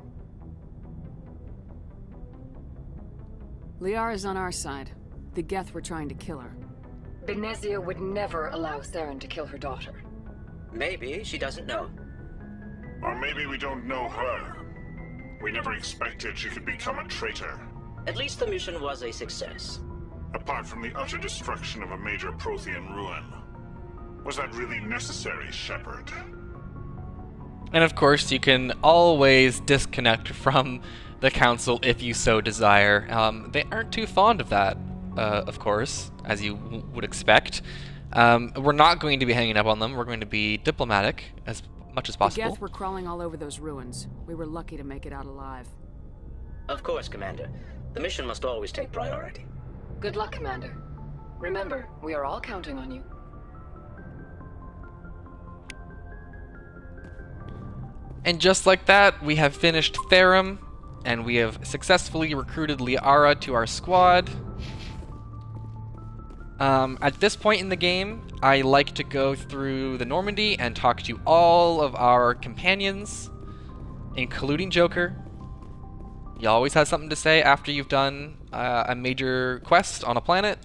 Liara's on our side. The Geth were trying to kill her. Benezia would never allow Saren to kill her daughter. Maybe she doesn't know. Or maybe we don't know her. We never expected she could become a traitor. At least the mission was a success. Apart from the utter destruction of a major Prothean ruin. Was that really necessary, Shepard? And of course, you can always disconnect from the council if you so desire. They aren't too fond of that, of course, as you would expect. We're not going to be hanging up on them. We're going to be diplomatic as much as possible. The Geth were crawling all over those ruins. We were lucky to make it out alive. Of course, Commander. The mission must always take priority. Good luck, Commander. Remember, we are all counting on you. And just like that, we have finished Therum, and we have successfully recruited Liara to our squad. At this point in the game, I like to go through the Normandy and talk to all of our companions, including Joker. He always has something to say after you've done a major quest on a planet.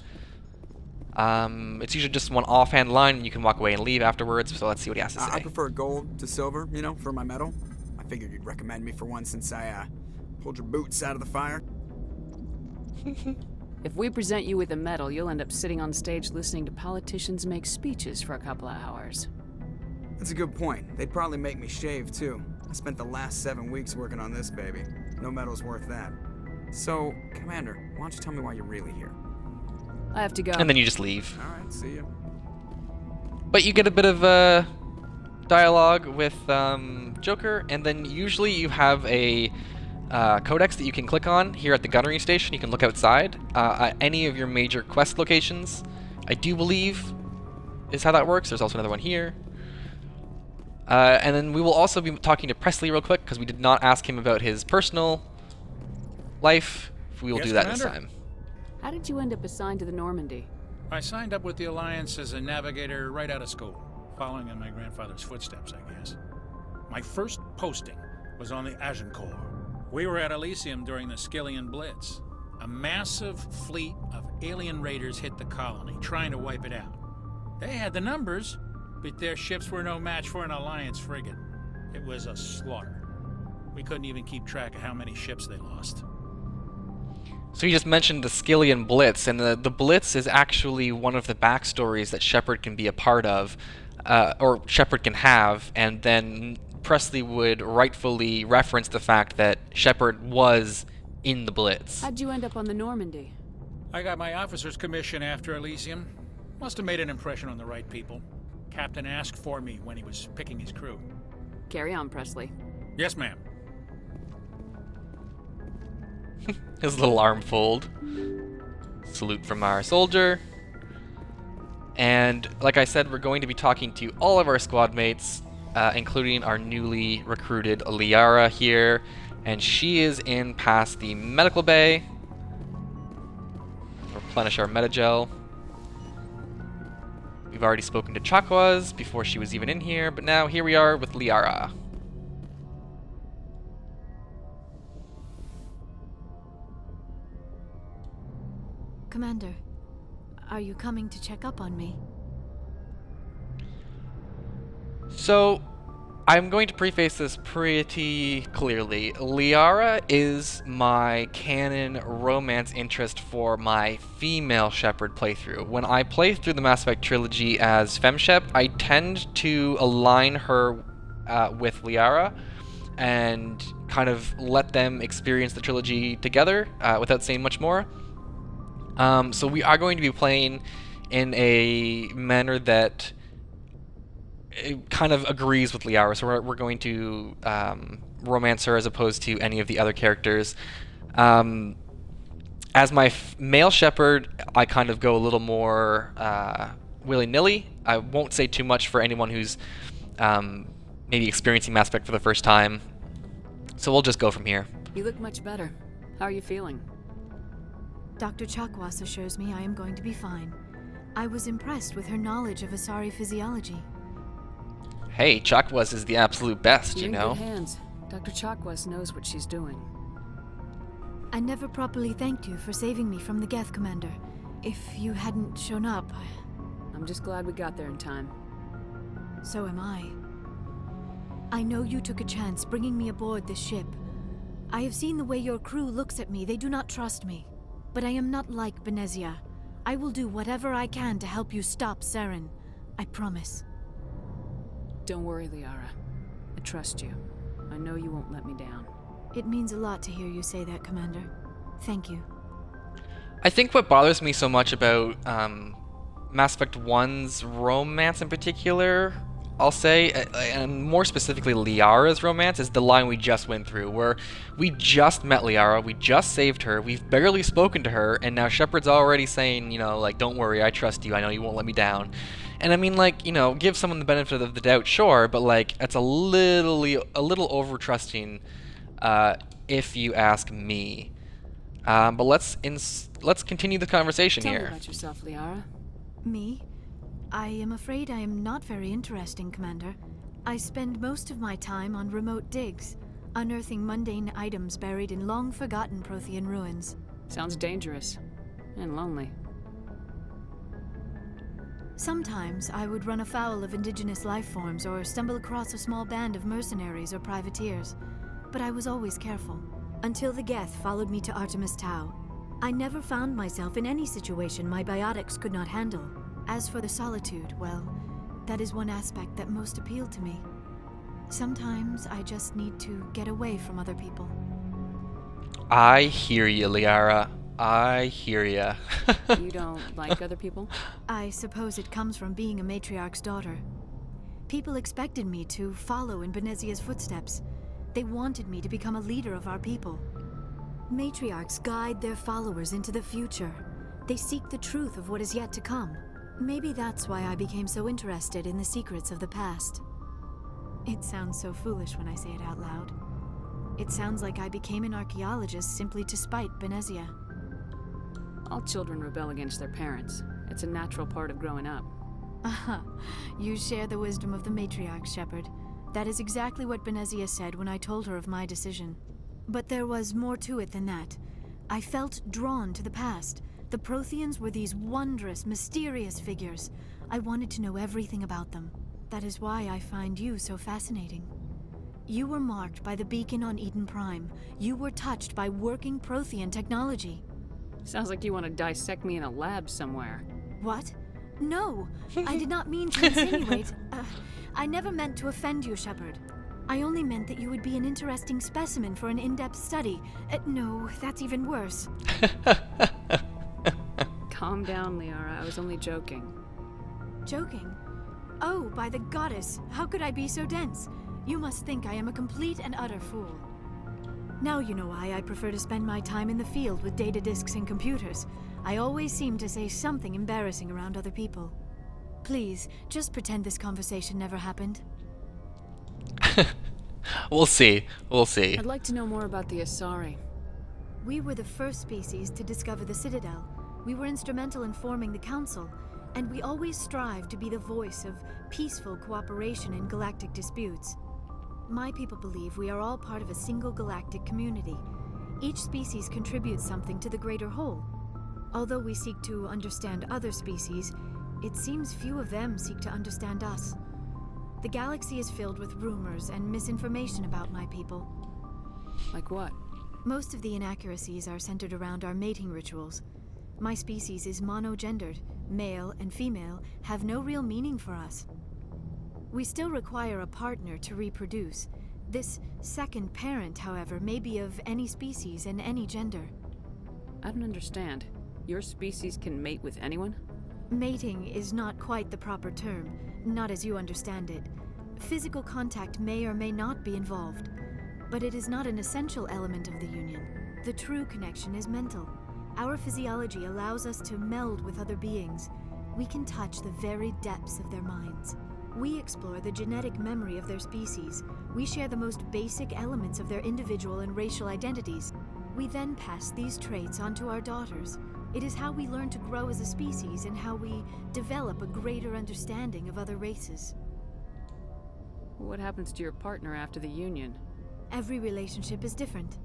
It's usually just one offhand line, and you can walk away and leave afterwards, so let's see what he has to say. I prefer gold to silver, for my medal. I figured you'd recommend me for one since I pulled your boots out of the fire. If we present you with a medal, you'll end up sitting on stage listening to politicians make speeches for a couple of hours. That's a good point. They'd probably make me shave, too. I spent the last 7 weeks working on this baby. No medal's worth that. So, Commander, why don't you tell me why you're really here? I have to go. And then you just leave. Alright, see ya. But you get a bit of dialogue with Joker, and then usually you have a codex that you can click on here at the gunnery station. You can look outside at any of your major quest locations, I do believe is how that works. There's also another one here. And then we will also be talking to Presley real quick, because we did not ask him about his personal life. We will do that Commander? this time. How did you end up assigned to the Normandy? I signed up with the Alliance as a navigator right out of school, following in my grandfather's footsteps, I guess. My first posting was on the Agincourt. We were at Elysium during the Skillian Blitz. A massive fleet of alien raiders hit the colony, trying to wipe it out. They had the numbers, but their ships were no match for an Alliance frigate. It was a slaughter. We couldn't even keep track of how many ships they lost. So you just mentioned the Skillian Blitz, and the Blitz is actually one of the backstories that Shepard can be a part of, or Shepard can have, and then Presley would rightfully reference the fact that Shepard was in the Blitz. How'd you end up on the Normandy? I got my officer's commission after Elysium. Must have made an impression on the right people. Captain asked for me when he was picking his crew. Carry on, Presley. Yes, ma'am. His little arm fold. Salute from our soldier. And like I said, we're going to be talking to all of our squad mates, including our newly recruited Liara here. And she is in past the medical bay. Replenish our metagel. We've already spoken to Chakwas before she was even in here, but now here we are with Liara. Commander, are you coming to check up on me? So, I'm going to preface this pretty clearly. Liara is my canon romance interest for my female Shepard playthrough. When I play through the Mass Effect trilogy as FemShep, I tend to align her with Liara and kind of let them experience the trilogy together without saying much more. So we are going to be playing in a manner that it kind of agrees with Liara, so we're going to romance her as opposed to any of the other characters. As my male Shepard, I kind of go a little more willy-nilly. I won't say too much for anyone who's maybe experiencing Mass Effect for the first time, so we'll just go from here. You look much better. How are you feeling? Dr. Chakwas assures me I am going to be fine. I was impressed with her knowledge of Asari physiology. Hey, Chakwas is the absolute best, You're you know? in good hands. Dr. Chakwas knows what she's doing. I never properly thanked you for saving me from the Geth, Commander. If you hadn't shown up... I'm just glad we got there in time. So am I. I know you took a chance bringing me aboard this ship. I have seen the way your crew looks at me. They do not trust me. But I am not like Benezia. I will do whatever I can to help you stop Saren. I promise. Don't worry, Liara. I trust you. I know you won't let me down. It means a lot to hear you say that, Commander. Thank you. I think what bothers me so much about Mass Effect 1's romance in particular, I'll say, and more specifically Liara's romance, is the line we just went through, where we just met Liara, we just saved her, we've barely spoken to her, and now Shepard's already saying, you know, like, don't worry, I trust you, I know you won't let me down. And I mean, like, you know, give someone the benefit of the doubt, sure, but like, it's a little over-trusting, if you ask me. But let's continue the conversation Tell here. me about yourself, Liara. Me? I am afraid I am not very interesting, Commander. I spend most of my time on remote digs, unearthing mundane items buried in long-forgotten Prothean ruins. Sounds dangerous. And lonely. Sometimes I would run afoul of indigenous life forms or stumble across a small band of mercenaries or privateers. But I was always careful, until the Geth followed me to Artemis Tau. I never found myself in any situation my biotics could not handle. As for the solitude, well, that is one aspect that most appealed to me. Sometimes I just need to get away from other people. I hear you, Liara. I hear ya. You don't like other people? I suppose it comes from being a matriarch's daughter. People expected me to follow in Benezia's footsteps. They wanted me to become a leader of our people. Matriarchs guide their followers into the future. They seek the truth of what is yet to come. Maybe that's why I became so interested in the secrets of the past. It sounds so foolish when I say it out loud. It sounds like I became an archaeologist simply to spite Benezia. All children rebel against their parents. It's a natural part of growing up. Aha, you share the wisdom of the matriarch, Shepard. That is exactly what Benezia said when I told her of my decision. But there was more to it than that. I felt drawn to the past. The Protheans were these wondrous, mysterious figures. I wanted to know everything about them. That is why I find you so fascinating. You were marked by the beacon on Eden Prime. You were touched by working Prothean technology. Sounds like you want to dissect me in a lab somewhere. What? No, I did not mean to insinuate. I never meant to offend you, Shepard. I only meant that you would be an interesting specimen for an in-depth study. No, that's even worse. Calm down, Liara. I was only joking. Joking? Oh, by the goddess, how could I be so dense? You must think I am a complete and utter fool. Now you know why I prefer to spend my time in the field with data disks and computers. I always seem to say something embarrassing around other people. Please, just pretend this conversation never happened. We'll see. We'll see. I'd like to know more about the Asari. We were the first species to discover the Citadel. We were instrumental in forming the Council. And we always strive to be the voice of peaceful cooperation in galactic disputes. My people believe we are all part of a single galactic community. Each species contributes something to the greater whole. Although we seek to understand other species, it seems few of them seek to understand us. The galaxy is filled with rumors and misinformation about my people. Like what? Most of the inaccuracies are centered around our mating rituals. My species is monogendered. Male and female have no real meaning for us. We still require a partner to reproduce. This second parent, however, may be of any species and any gender. I don't understand. Your species can mate with anyone? Mating is not quite the proper term, not as you understand it. Physical contact may or may not be involved, but it is not an essential element of the union. The true connection is mental. Our physiology allows us to meld with other beings. We can touch the very depths of their minds. We explore the genetic memory of their species. We share the most basic elements of their individual and racial identities. We then pass these traits on to our daughters. It is how we learn to grow as a species and how we develop a greater understanding of other races. What happens to your partner after the union? Every relationship is different.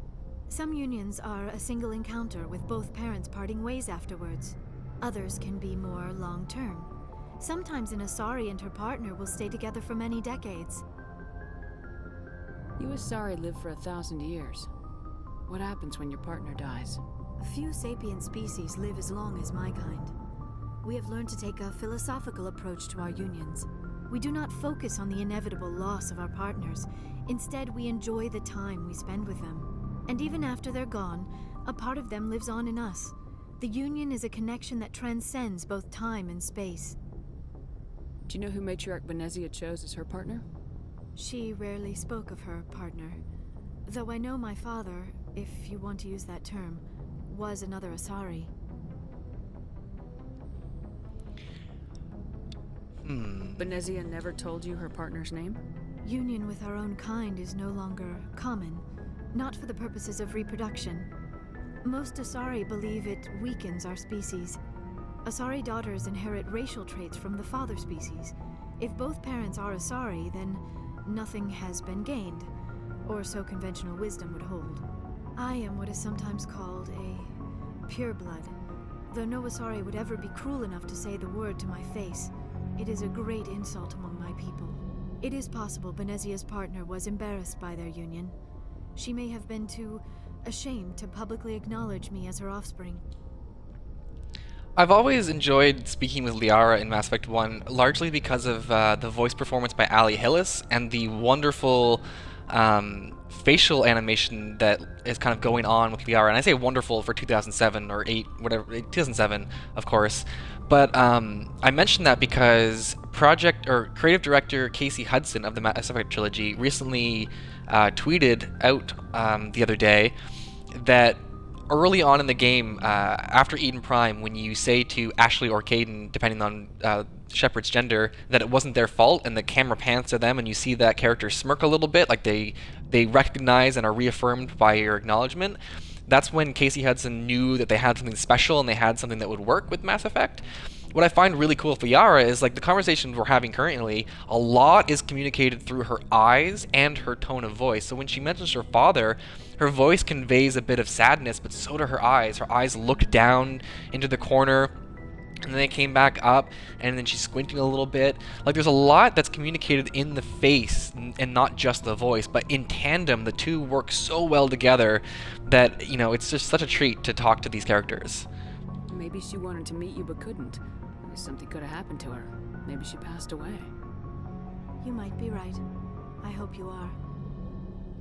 Some unions are a single encounter with both parents parting ways afterwards. Others can be more long-term. Sometimes an Asari and her partner will stay together for many decades. You Asari live for 1,000 years. What happens when your partner dies? Few sapient species live as long as my kind. We have learned to take a philosophical approach to our unions. We do not focus on the inevitable loss of our partners. Instead, we enjoy the time we spend with them. And even after they're gone, a part of them lives on in us. The union is a connection that transcends both time and space. Do you know who Matriarch Benezia chose as her partner? She rarely spoke of her partner. Though I know my father, if you want to use that term, was another Asari. Benezia never told you her partner's name? Union with our own kind is no longer common, not for the purposes of reproduction. Most Asari believe it weakens our species. Asari daughters inherit racial traits from the father species. If both parents are Asari, then nothing has been gained, or so conventional wisdom would hold. I am what is sometimes called a pureblood, though no Asari would ever be cruel enough to say the word to my face. It is a great insult among my people. It is possible Benezia's partner was embarrassed by their union. She may have been too ashamed to publicly acknowledge me as her offspring. I've always enjoyed speaking with Liara in Mass Effect 1, largely because of the voice performance by Ali Hillis and the wonderful facial animation that is kind of going on with Liara. And I say wonderful for 2007 or 8, whatever, 2007, of course. But I mentioned that because creative director Casey Hudson of the Mass Effect trilogy recently tweeted out the other day that early on in the game, after Eden Prime, when you say to Ashley or Caden, depending on Shepard's gender, that it wasn't their fault, and the camera pans to them and you see that character smirk a little bit, like they recognize and are reaffirmed by your acknowledgement, that's when Casey Hudson knew that they had something special and they had something that would work with Mass Effect. What I find really cool with Liara is, like, the conversations we're having currently, a lot is communicated through her eyes and her tone of voice. So when she mentions her father, her voice conveys a bit of sadness, but so do her eyes. Her eyes look down into the corner, and then they came back up, and then she's squinting a little bit. Like, there's a lot that's communicated in the face and not just the voice, but in tandem, the two work so well together that, you know, it's just such a treat to talk to these characters. Maybe she wanted to meet you but couldn't. Maybe something could have happened to her. Maybe she passed away. You might be right. I hope you are.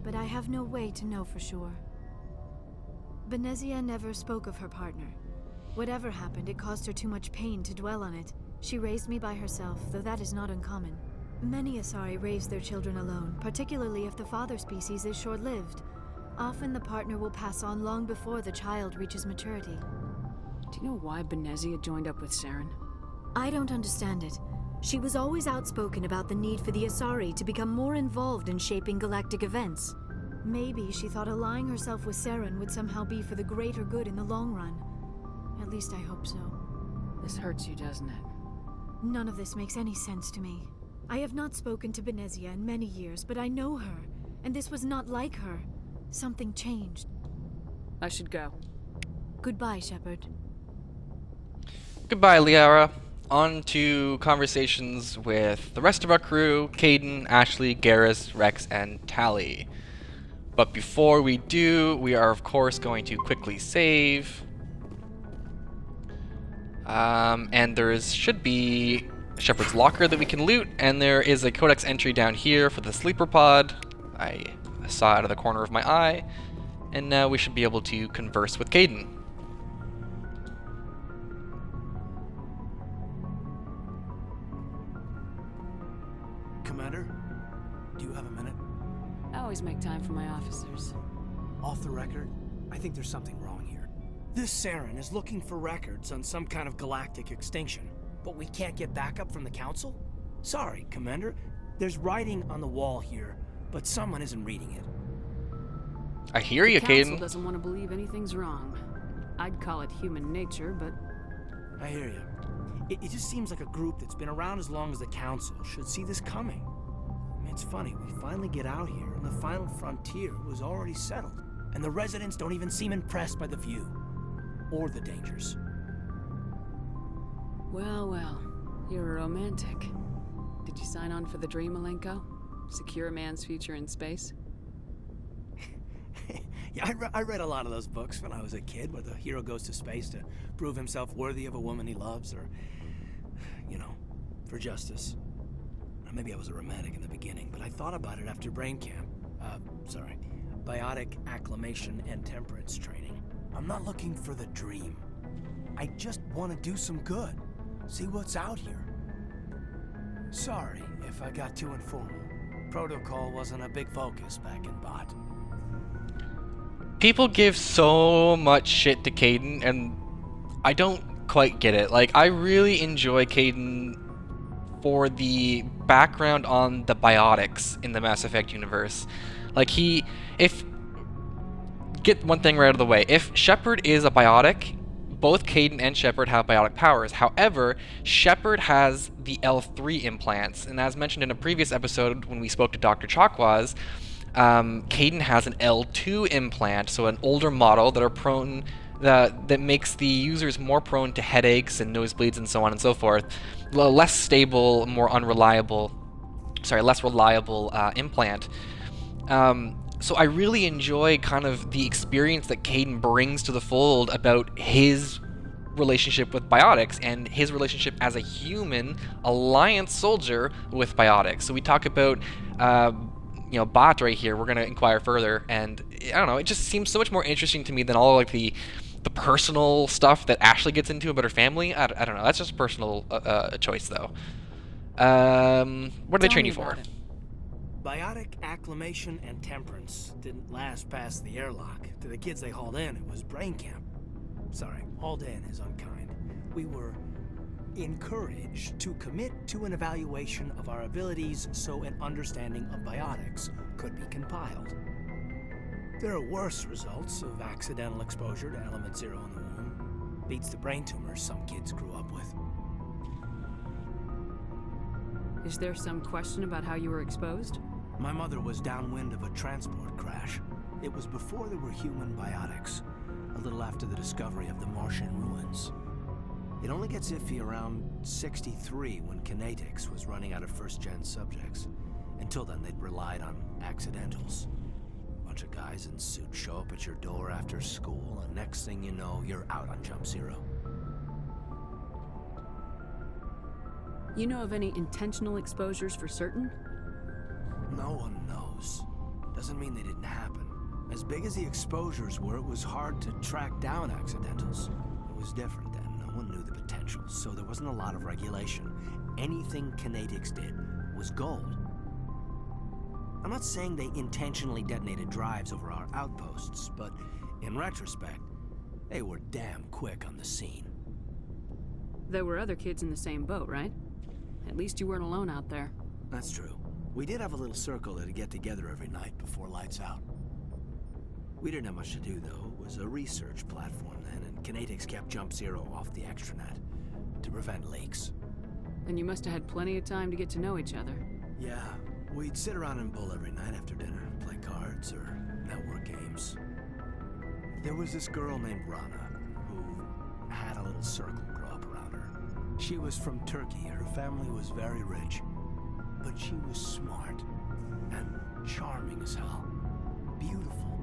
But I have no way to know for sure. Benezia never spoke of her partner. Whatever happened, it caused her too much pain to dwell on it. She raised me by herself, though that is not uncommon. Many Asari raise their children alone, particularly if the father species is short-lived. Often the partner will pass on long before the child reaches maturity. Do you know why Benezia joined up with Saren? I don't understand it. She was always outspoken about the need for the Asari to become more involved in shaping galactic events. Maybe she thought allying herself with Saren would somehow be for the greater good in the long run. At least I hope so. This hurts you, doesn't it? None of this makes any sense to me. I have not spoken to Benezia in many years, but I know her, and this was not like her. Something changed. I should go. Goodbye, Shepard. Goodbye, Liara. On to conversations with the rest of our crew, Caden, Ashley, Garrus, Rex, and Tally. But before we do, we are of course going to quickly save. And should be Shepard's locker that we can loot, and there is a codex entry down here for the sleeper pod. I saw out of the corner of my eye, and now we should be able to converse with Caden. Commander, do you have a minute? I always make time for my officers. Off the record, I think there's something wrong here. This Saren is looking for records on some kind of galactic extinction, but we can't get backup from the Council? Sorry, Commander. There's writing on the wall here, but someone isn't reading it. I hear you, The Council Caden. doesn't want to believe anything's wrong. I'd call it human nature, but... I hear you. It just seems like a group that's been around as long as the Council should see this coming. I mean, it's funny, we finally get out here, and the final frontier was already settled. And the residents don't even seem impressed by the view. Or the dangers. Well, well. You're a romantic. Did you sign on for the dream, Malenko? Secure a man's future in space? Yeah, I read a lot of those books when I was a kid, where the hero goes to space to prove himself worthy of a woman he loves, or, you know, for justice. Maybe I was a romantic in the beginning, but I thought about it after brain camp. Biotic acclimation and temperance training. I'm not looking for the dream. I just want to do some good. See what's out here. Sorry if I got too informal. Protocol wasn't a big focus back in Bot. People give so much shit to Caden, and I don't quite get it. Like, I really enjoy Caden for the background on the biotics in the Mass Effect universe. Like, get one thing right out of the way. If Shepard is a biotic, both Caden and Shepard have biotic powers. However, Shepard has the L3 implants, and as mentioned in a previous episode when we spoke to Dr. Chakwas, Caden has an L2 implant, so an older model that makes the users more prone to headaches and nosebleeds and so on and so forth. Less stable, less reliable implant. So I really enjoy kind of the experience that Caden brings to the fold about his relationship with biotics and his relationship as a human Alliance soldier with biotics. So we talk about Bot right here. We're going to inquire further, and I don't know, it just seems so much more interesting to me than all like the personal stuff that Ashley gets into about her family. I don't know, that's just a personal choice though. What do they train you for? Biotic acclimation and temperance didn't last past the airlock. To the kids they hauled in, it was brain camp. Sorry, hauled in is unkind. We were encouraged to commit to an evaluation of our abilities so an understanding of biotics could be compiled. There are worse results of accidental exposure to element 0 in the womb. Beats the brain tumors some kids grew up with. Is there some question about how you were exposed? My mother was downwind of a transport crash. It was before there were human biotics, a little after the discovery of the Martian ruins. It only gets iffy around 63 when Kinetics was running out of first-gen subjects. Until then, they'd relied on accidentals. A bunch of guys in suits show up at your door after school, and next thing you know, you're out on Jump Zero. You know of any intentional exposures for certain? No one knows. Doesn't mean they didn't happen. As big as the exposures were, it was hard to track down accidentals. It was different then. No one knew the potential, so there wasn't a lot of regulation. Anything Kinetics did was gold. I'm not saying they intentionally detonated drives over our outposts, but in retrospect, they were damn quick on the scene. There were other kids in the same boat, right? At least you weren't alone out there. That's true. We did have a little circle that'd get together every night before lights out. We didn't have much to do, though. It was a research platform then, and Kinetics kept Jump Zero off the extranet to prevent leaks. Then you must have had plenty of time to get to know each other. Yeah, we'd sit around and bull every night after dinner, play cards or network games. There was this girl named Rana who had a little circle grow up around her. She was from Turkey. Her family was very rich, but she was smart and charming as hell. Beautiful,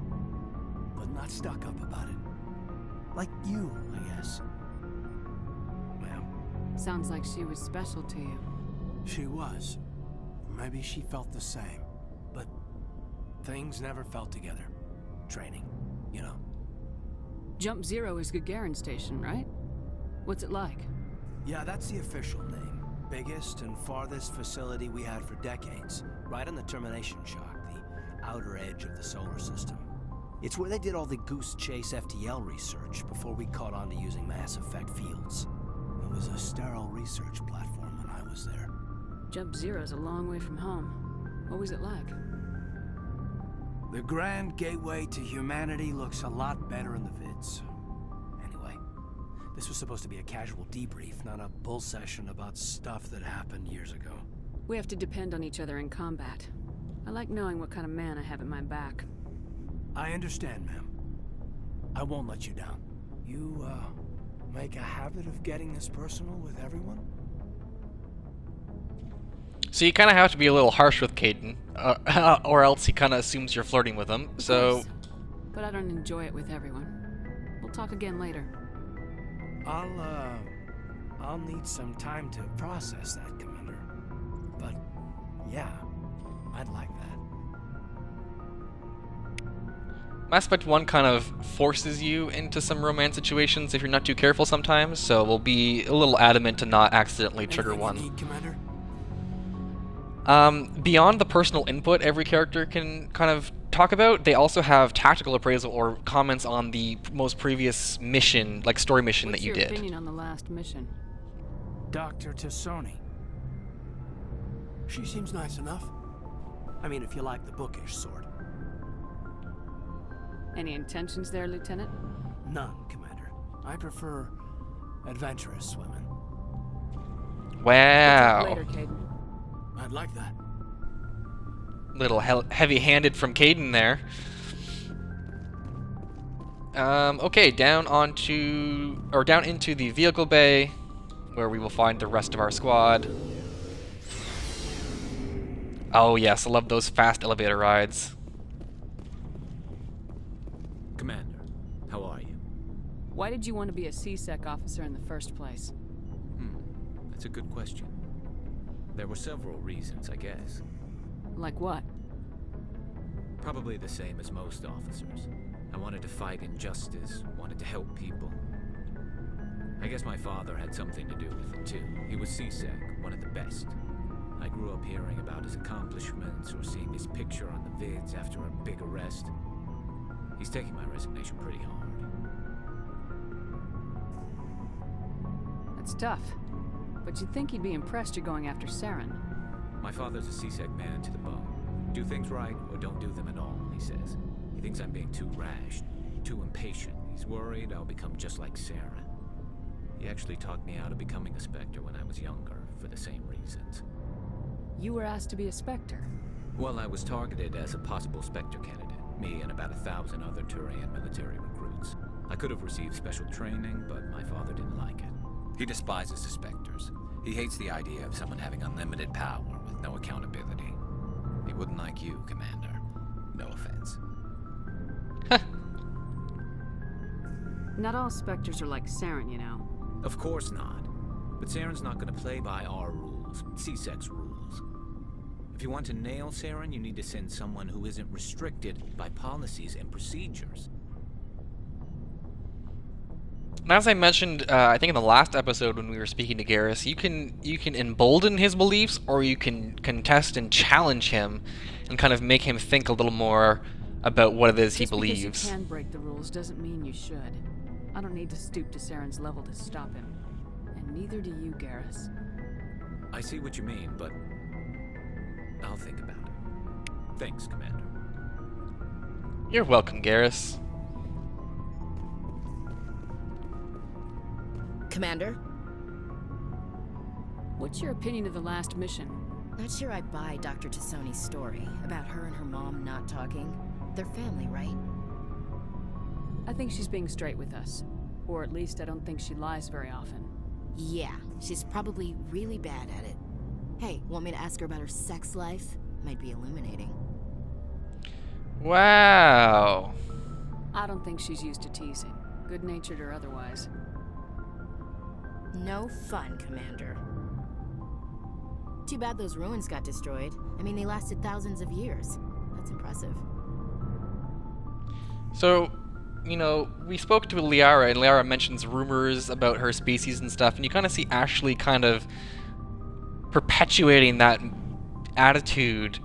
but not stuck up about it. Like you, I guess. Ma'am. Sounds like she was special to you. She was. Maybe she felt the same. But things never felt together. Training, you know. Jump Zero is Gagarin Station, right? What's it like? Yeah, that's the official name. Biggest and farthest facility we had for decades. Right on the termination shock, the outer edge of the solar system. It's where they did all the Goose Chase FTL research before we caught on to using mass effect fields. It was a sterile research platform when I was there. Jump Zero's a long way from home. What was it like? The grand gateway to humanity looks a lot better in the vids. Anyway, this was supposed to be a casual debrief, not a bull session about stuff that happened years ago. We have to depend on each other in combat. I like knowing what kind of man I have at my back. I understand, ma'am. I won't let you down. You, make a habit of getting this personal with everyone? So you kind of have to be a little harsh with Caden, or else he kind of assumes you're flirting with him, so... But I don't enjoy it with everyone. We'll talk again later. I'll need some time to process that, Commander. But, yeah, I'd like that. Mass Effect 1 kind of forces you into some romance situations if you're not too careful sometimes, so we'll be a little adamant to not accidentally trigger one. Anything you need, Commander? Beyond the personal input every character can kind of talk about, they also have tactical appraisal or comments on the most previous mission, like story mission that you did. What's your opinion on the last mission? Dr. Tassoni. She seems nice enough. I mean, if you like the bookish sort. Any intentions there, Lieutenant? None, Commander. I prefer adventurous women. Wow. Later, Caden. I'd like that. Little heavy-handed from Caden there. Okay, down into the vehicle bay, where we will find the rest of our squad. Oh yes, I love those fast elevator rides. Commander, how are you? Why did you want to be a C-Sec officer in the first place? That's a good question. There were several reasons, I guess. Like what? Probably the same as most officers. I wanted to fight injustice, wanted to help people. I guess my father had something to do with it too. He was C-Sec, one of the best. I grew up hearing about his accomplishments or seeing his picture on the vids after a big arrest. He's taking my resignation pretty hard. That's tough. But you'd think he'd be impressed you're going after Saren. My father's a C-Sec man to the bone. Do things right or don't do them at all, he says. He thinks I'm being too rash, too impatient. He's worried I'll become just like Saren. He actually talked me out of becoming a Spectre when I was younger, for the same reasons. You were asked to be a Spectre? Well, I was targeted as a possible Spectre candidate. Me and about 1,000 other Turian military recruits. I could have received special training, but my father didn't like it. He despises the Spectres. He hates the idea of someone having unlimited power with no accountability. He wouldn't like you, Commander. No offense. Not all Spectres are like Saren, you know. Of course not. But Saren's not going to play by our rules, C-Sec's rules. If you want to nail Saren, you need to send someone who isn't restricted by policies and procedures. And as I mentioned, I think in the last episode when we were speaking to Garrus, you can embolden his beliefs, or you can contest and challenge him, and kind of make him think a little more about what it is he believes. Just because you can break the rules doesn't mean you should. I don't need to stoop to Saren's level to stop him, and neither do you, Garrus. I see what you mean, but I'll think about it. Thanks, Commander. You're welcome, Garrus. Commander? What's your opinion of the last mission? Not sure I buy Dr. Tassoni's story about her and her mom not talking. They're family, right? I think she's being straight with us. Or at least I don't think she lies very often. Yeah, she's probably really bad at it. Hey, want me to ask her about her sex life? Might be illuminating. Wow. I don't think she's used to teasing, good-natured or otherwise. No fun, Commander. Too bad those ruins got destroyed. I mean, they lasted thousands of years. That's impressive. So, you know, we spoke to Liara, and Liara mentions rumors about her species and stuff, and you kind of see Ashley kind of perpetuating that attitude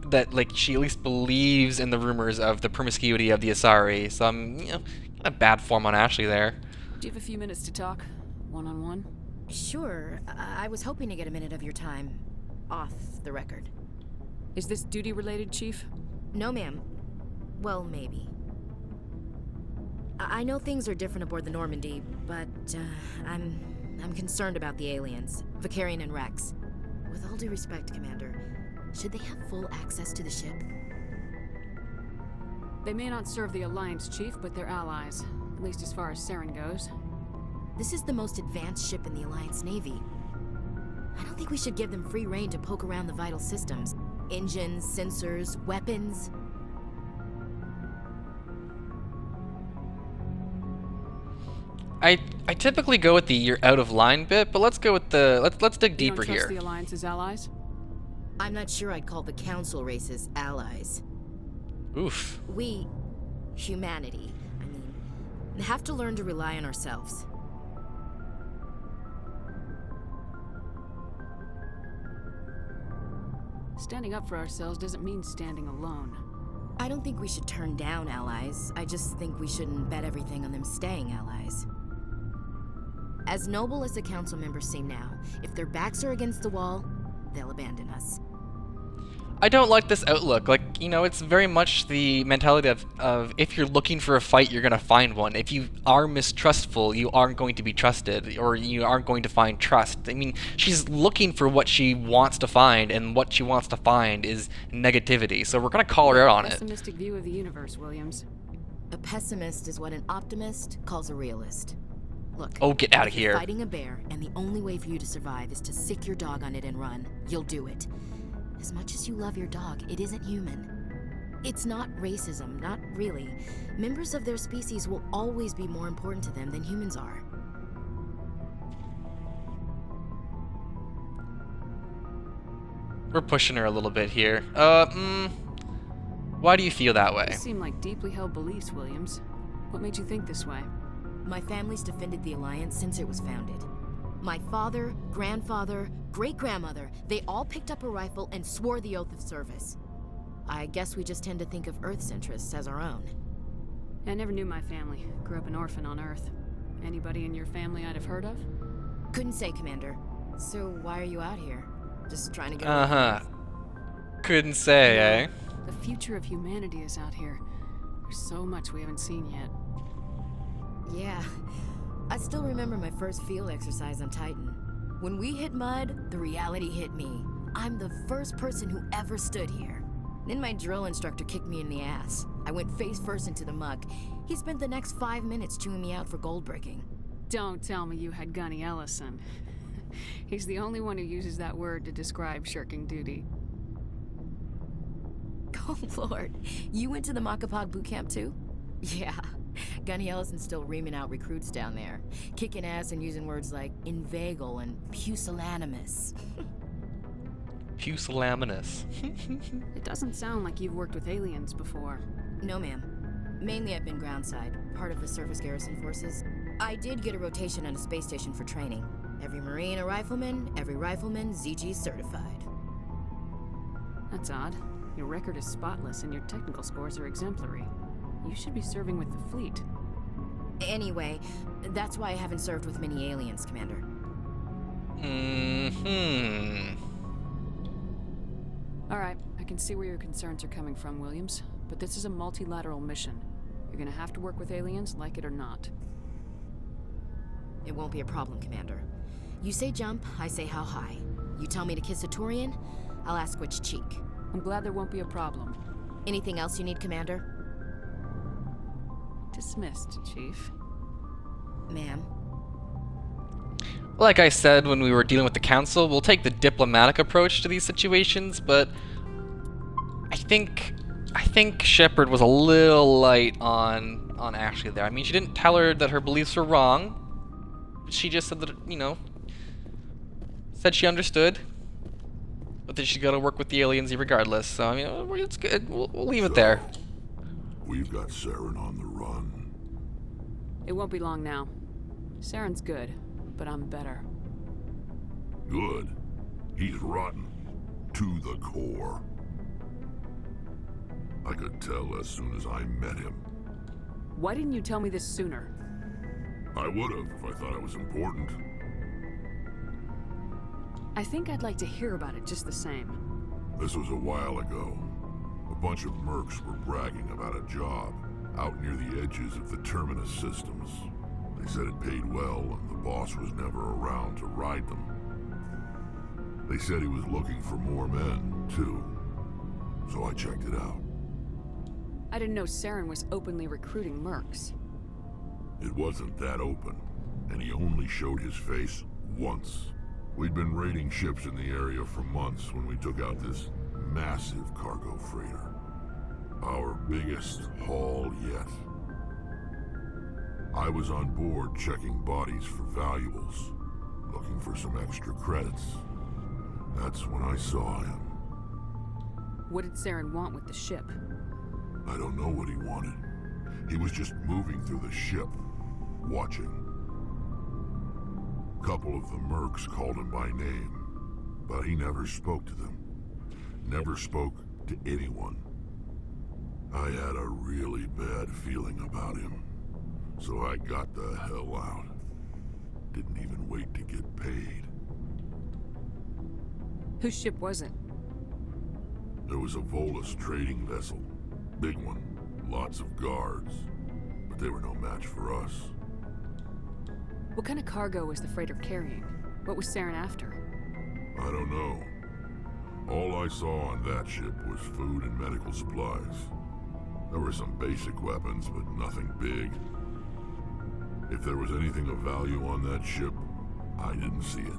that, like, she at least believes in the rumors of the promiscuity of the Asari. So I'm, you know, kind of bad form on Ashley there. Do you have a few minutes to talk? One-on-one? Sure. I was hoping to get a minute of your time off the record. Is this duty-related, Chief? No, ma'am. Well, maybe. I know things are different aboard the Normandy, but I'm concerned about the aliens, Vicarian and Rex. With all due respect, Commander, should they have full access to the ship? They may not serve the Alliance, Chief, but they're allies, at least as far as Saren goes. This is the most advanced ship in the Alliance Navy. I don't think we should give them free rein to poke around the vital systems. Engines, sensors, weapons. I typically go with the you're out of line bit, but let's go with the let's dig deeper here. You don't trust here. the Alliance's allies? I'm not sure I'd call the Council races allies. Oof. We, humanity, have to learn to rely on ourselves. Standing up for ourselves doesn't mean standing alone. I don't think we should turn down allies. I just think we shouldn't bet everything on them staying allies. As noble as the council members seem now, if their backs are against the wall, they'll abandon us. I don't like this outlook. Like, you know, it's very much the mentality of if you're looking for a fight, you're going to find one. If you are mistrustful, you aren't going to be trusted, or you aren't going to find trust. I mean, she's looking for what she wants to find, and what she wants to find is negativity. So we're going to call her out on it. Pessimistic view of the universe, Williams. A pessimist is what an optimist calls a realist. Look, oh, get out of if you're here. Fighting a bear, and the only way for you to survive is to sick your dog on it and run, you'll do it. As much as you love your dog, it isn't human. It's not racism, not really. Members of their species will always be more important to them than humans are. We're pushing her a little bit here. Why do you feel that way? These seem like deeply held beliefs, Williams. What made you think this way? My family's defended the Alliance since it was founded. My father, grandfather, great-grandmother, they all picked up a rifle and swore the oath of service. I guess we just tend to think of Earth's interests as our own. I never knew my family. Grew up an orphan on Earth. Anybody in your family I'd have heard of? Couldn't say, Commander. So why are you out here? Just trying to get Couldn't say, eh? The future of humanity is out here. There's so much we haven't seen yet. Yeah. I still remember my first field exercise on Titan. When we hit mud, the reality hit me. I'm the first person who ever stood here. Then my drill instructor kicked me in the ass. I went face first into the muck. He spent the next 5 minutes chewing me out for gold bricking. Don't tell me you had Gunny Ellison. He's the only one who uses that word to describe shirking duty. Oh, Lord. You went to the Makapog boot camp too? Yeah. Gunny Ellison's still reaming out recruits down there. Kicking ass and using words like inveigle and pusillanimous. Pusillanimous. It doesn't sound like you've worked with aliens before. No, ma'am. Mainly I've been groundside, part of the surface garrison forces. I did get a rotation on a space station for training. Every Marine a rifleman, every rifleman ZG certified. That's odd. Your record is spotless and your technical scores are exemplary. You should be serving with the fleet. Anyway, that's why I haven't served with many aliens, Commander. Alright, I can see where your concerns are coming from, Williams. But this is a multilateral mission. You're gonna have to work with aliens, like it or not. It won't be a problem, Commander. You say jump, I say how high. You tell me to kiss a Turian, I'll ask which cheek. I'm glad there won't be a problem. Anything else you need, Commander? Dismissed, Chief. Ma'am? Like I said when we were dealing with the Council, we'll take the diplomatic approach to these situations, but I think Shepard was a little light on Ashley there. I mean, she didn't tell her that her beliefs were wrong. She just said that, you know, said she understood, but that she's got to work with the aliens regardless. So, I mean, it's good. We'll leave it there. We've got Saren on the run. It won't be long now. Saren's good, but I'm better. Good. He's rotten. To the core. I could tell as soon as I met him. Why didn't you tell me this sooner? I would've if I thought it was important. I think I'd like to hear about it just the same. This was a while ago. A bunch of mercs were bragging about a job out near the edges of the Terminus systems. They said it paid well and the boss was never around to ride them. They said he was looking for more men, too. So I checked it out. I didn't know Saren was openly recruiting mercs. It wasn't that open, and he only showed his face once. We'd been raiding ships in the area for months when we took out this massive cargo freighter. Our biggest haul yet. I was on board checking bodies for valuables, looking for some extra credits. That's when I saw him. What did Saren want with the ship? I don't know what he wanted. He was just moving through the ship, watching. A couple of the mercs called him by name, but he never spoke to them. Never spoke to anyone. I had a really bad feeling about him, so I got the hell out. Didn't even wait to get paid. Whose ship was it? There was a Volus trading vessel. Big one. Lots of guards. But they were no match for us. What kind of cargo was the freighter carrying? What was Saren after? I don't know. All I saw on that ship was food and medical supplies. There were some basic weapons, but nothing big. If there was anything of value on that ship, I didn't see it.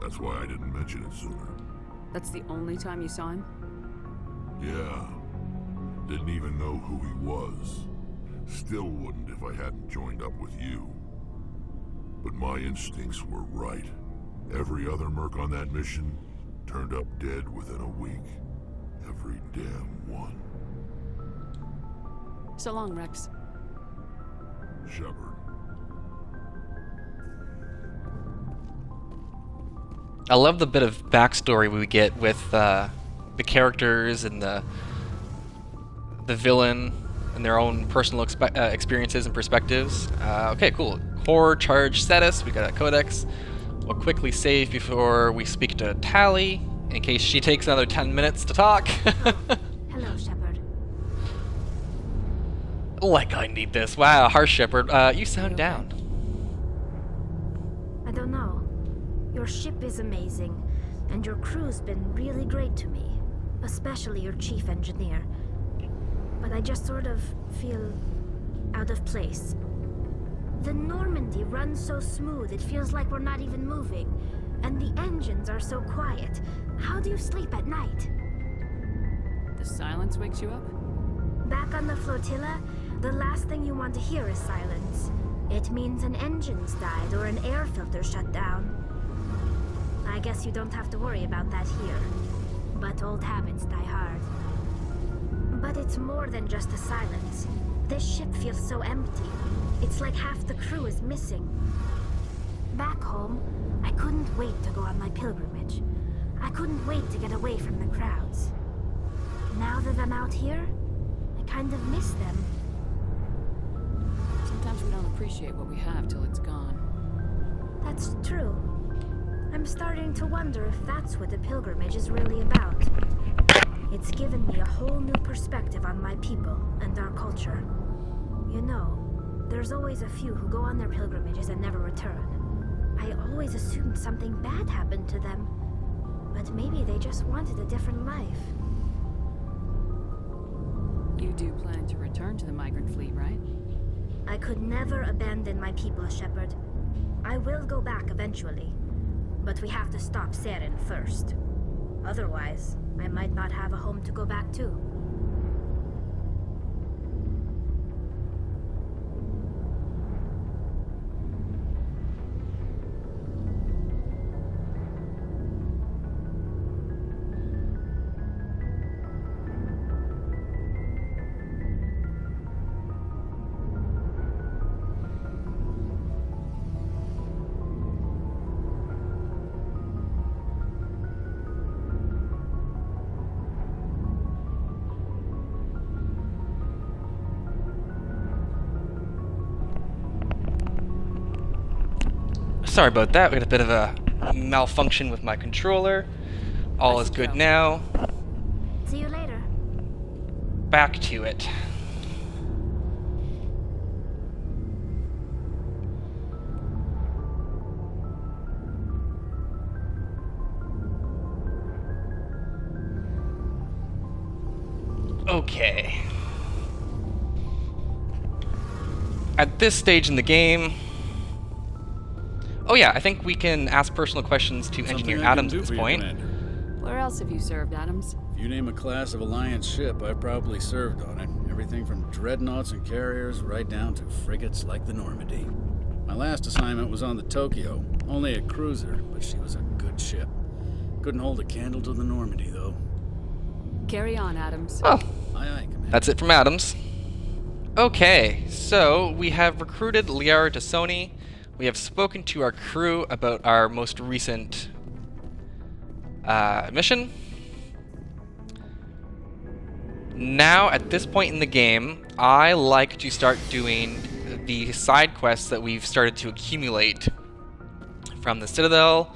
That's why I didn't mention it sooner. That's the only time you saw him? Yeah. Didn't even know who he was. Still wouldn't if I hadn't joined up with you. But my instincts were right. Every other merc on that mission turned up dead within a week. Every damn one. So long, Rex. Shepard. I love the bit of backstory we get with the characters and the villain and their own personal experiences and perspectives. Okay, cool. Core charge status. We got a codex. We'll quickly save before we speak to Tally in case she takes another 10 minutes to talk. Hello, Shepard. Like I need this. Wow, harsh Shepard. You sound down. I don't know. Your ship is amazing, and your crew's been really great to me, especially your chief engineer. But I just sort of feel out of place. The Normandy runs so smooth it feels like we're not even moving, and the engines are so quiet. How do you sleep at night? The silence wakes you up? Back on the flotilla, the last thing you want to hear is silence. It means an engine's died or an air filter shut down. I guess you don't have to worry about that here. But old habits die hard. But it's more than just the silence. This ship feels so empty. It's like half the crew is missing. Back home, I couldn't wait to go on my pilgrimage. I couldn't wait to get away from the crowds. Now that I'm out here, I kind of miss them. Sometimes we don't appreciate what we have till it's gone. That's true. I'm starting to wonder if that's what the pilgrimage is really about. It's given me a whole new perspective on my people and our culture. You know, there's always a few who go on their pilgrimages and never return. I always assumed something bad happened to them. But maybe they just wanted a different life. You do plan to return to the migrant fleet, right? I could never abandon my people, Shepard. I will go back eventually. But we have to stop Saren first. Otherwise, I might not have a home to go back to. Sorry about that, we got a bit of a malfunction with my controller. All is good now. See you later. Back to it. Okay. At this stage in the game... Oh yeah, I think we can ask personal questions to Engineer Adams at this point. Where else have you served, Adams? If you name a class of Alliance ship, I've probably served on it. Everything from dreadnoughts and carriers right down to frigates like the Normandy. My last assignment was on the Tokyo, only a cruiser, but she was a good ship. Couldn't hold a candle to the Normandy, though. Carry on, Adams. Oh, aye, Commander. That's it from Adams. Okay, so we have recruited Liara Tassoni. We have spoken to our crew about our most recent mission. Now, at this point in the game, I like to start doing the side quests that we've started to accumulate from the Citadel.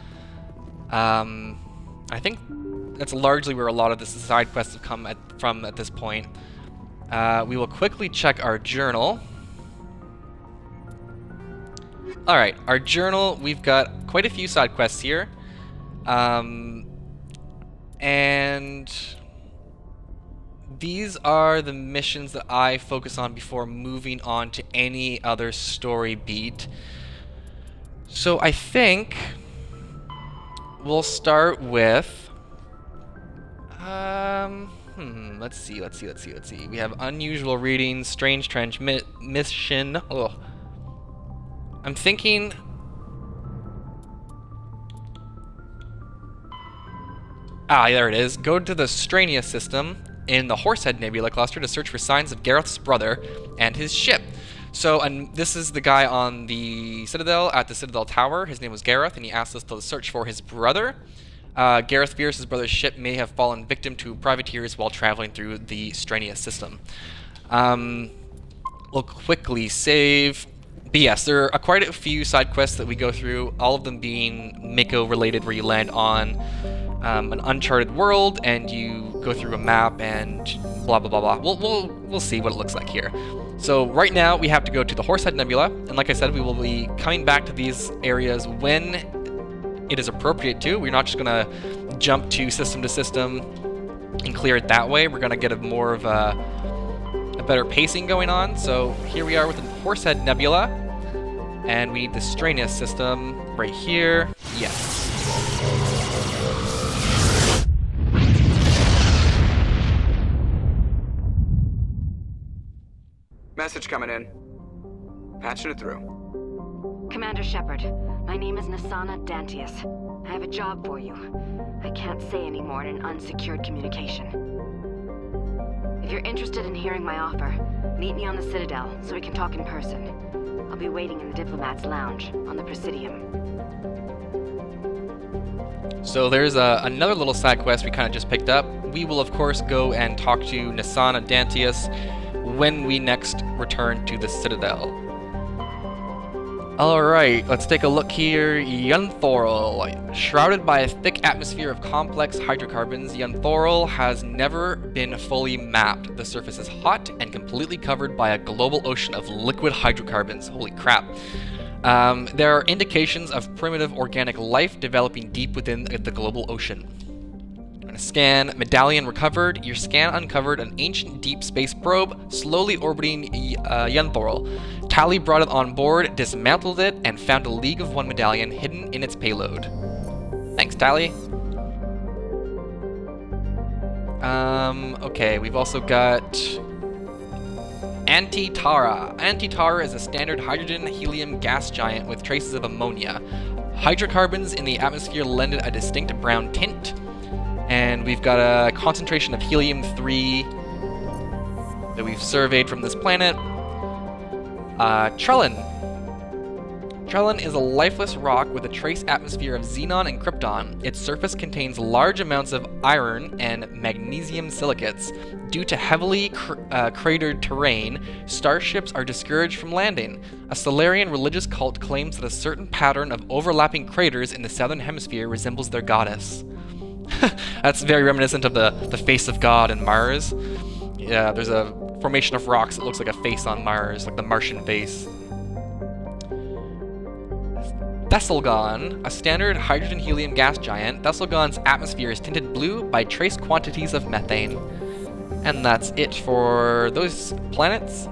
I think that's largely where a lot of the side quests have come from at this point. We will quickly check our journal. Alright, our journal, we've got quite a few side quests here. And these are the missions that I focus on before moving on to any other story beat. So I think we'll start with... let's see. We have unusual readings, strange transmission. Oh. I'm thinking... Ah, there it is. Go to the Strania system in the Horsehead Nebula cluster to search for signs of Gareth's brother and his ship. So, and this is the guy on the Citadel, at the Citadel Tower. His name was Gareth, and he asked us to search for his brother. Gareth fears his brother's ship may have fallen victim to privateers while traveling through the Strania system. We'll quickly save... But yes, there are quite a few side quests that we go through, all of them being Mako related, where you land on an uncharted world and you go through a map and blah blah blah blah. We'll see what it looks like here. So right now we have to go to the Horsehead Nebula, and like I said, we will be coming back to these areas when it is appropriate to. We're not just gonna jump to system and clear it that way. We're gonna get a more of a better pacing going on. So here we are with the Horsehead Nebula, and we need the Strania system right here. Yes. Message coming in. Patching it through. Commander Shepard, my name is Nasana Dantius. I have a job for you. I can't say any more in an unsecured communication. If you're interested in hearing my offer, meet me on the Citadel so we can talk in person. I'll be waiting in the Diplomat's Lounge on the Presidium. So there's another little side quest we kind of just picked up. We will, of course, go and talk to Nasana Dantius when we next return to the Citadel. Alright, let's take a look here. Yunthorl. Shrouded by a thick atmosphere of complex hydrocarbons, Yunthorl has never been fully mapped. The surface is hot and completely covered by a global ocean of liquid hydrocarbons. Holy crap. There are indications of primitive organic life developing deep within the global ocean. Scan medallion recovered. Your scan uncovered an ancient deep space probe slowly orbiting Yenthorl. Tally brought it on board, dismantled it, and found a League of One medallion hidden in its payload. Thanks, Tally. Okay, we've also got Antitara. Antitara is a standard hydrogen-helium gas giant with traces of ammonia. Hydrocarbons in the atmosphere lend it a distinct brown tint. And we've got a concentration of helium-3 that we've surveyed from this planet. Trellin. Trellin is a lifeless rock with a trace atmosphere of xenon and krypton. Its surface contains large amounts of iron and magnesium silicates. Due to heavily cratered terrain, starships are discouraged from landing. A Solarian religious cult claims that a certain pattern of overlapping craters in the southern hemisphere resembles their goddess. That's very reminiscent of the face of God in Mars. Yeah, there's a formation of rocks that looks like a face on Mars, like the Martian face. Thessalgon, a standard hydrogen-helium gas giant. Thessalgon's atmosphere is tinted blue by trace quantities of methane. And that's it for those planets.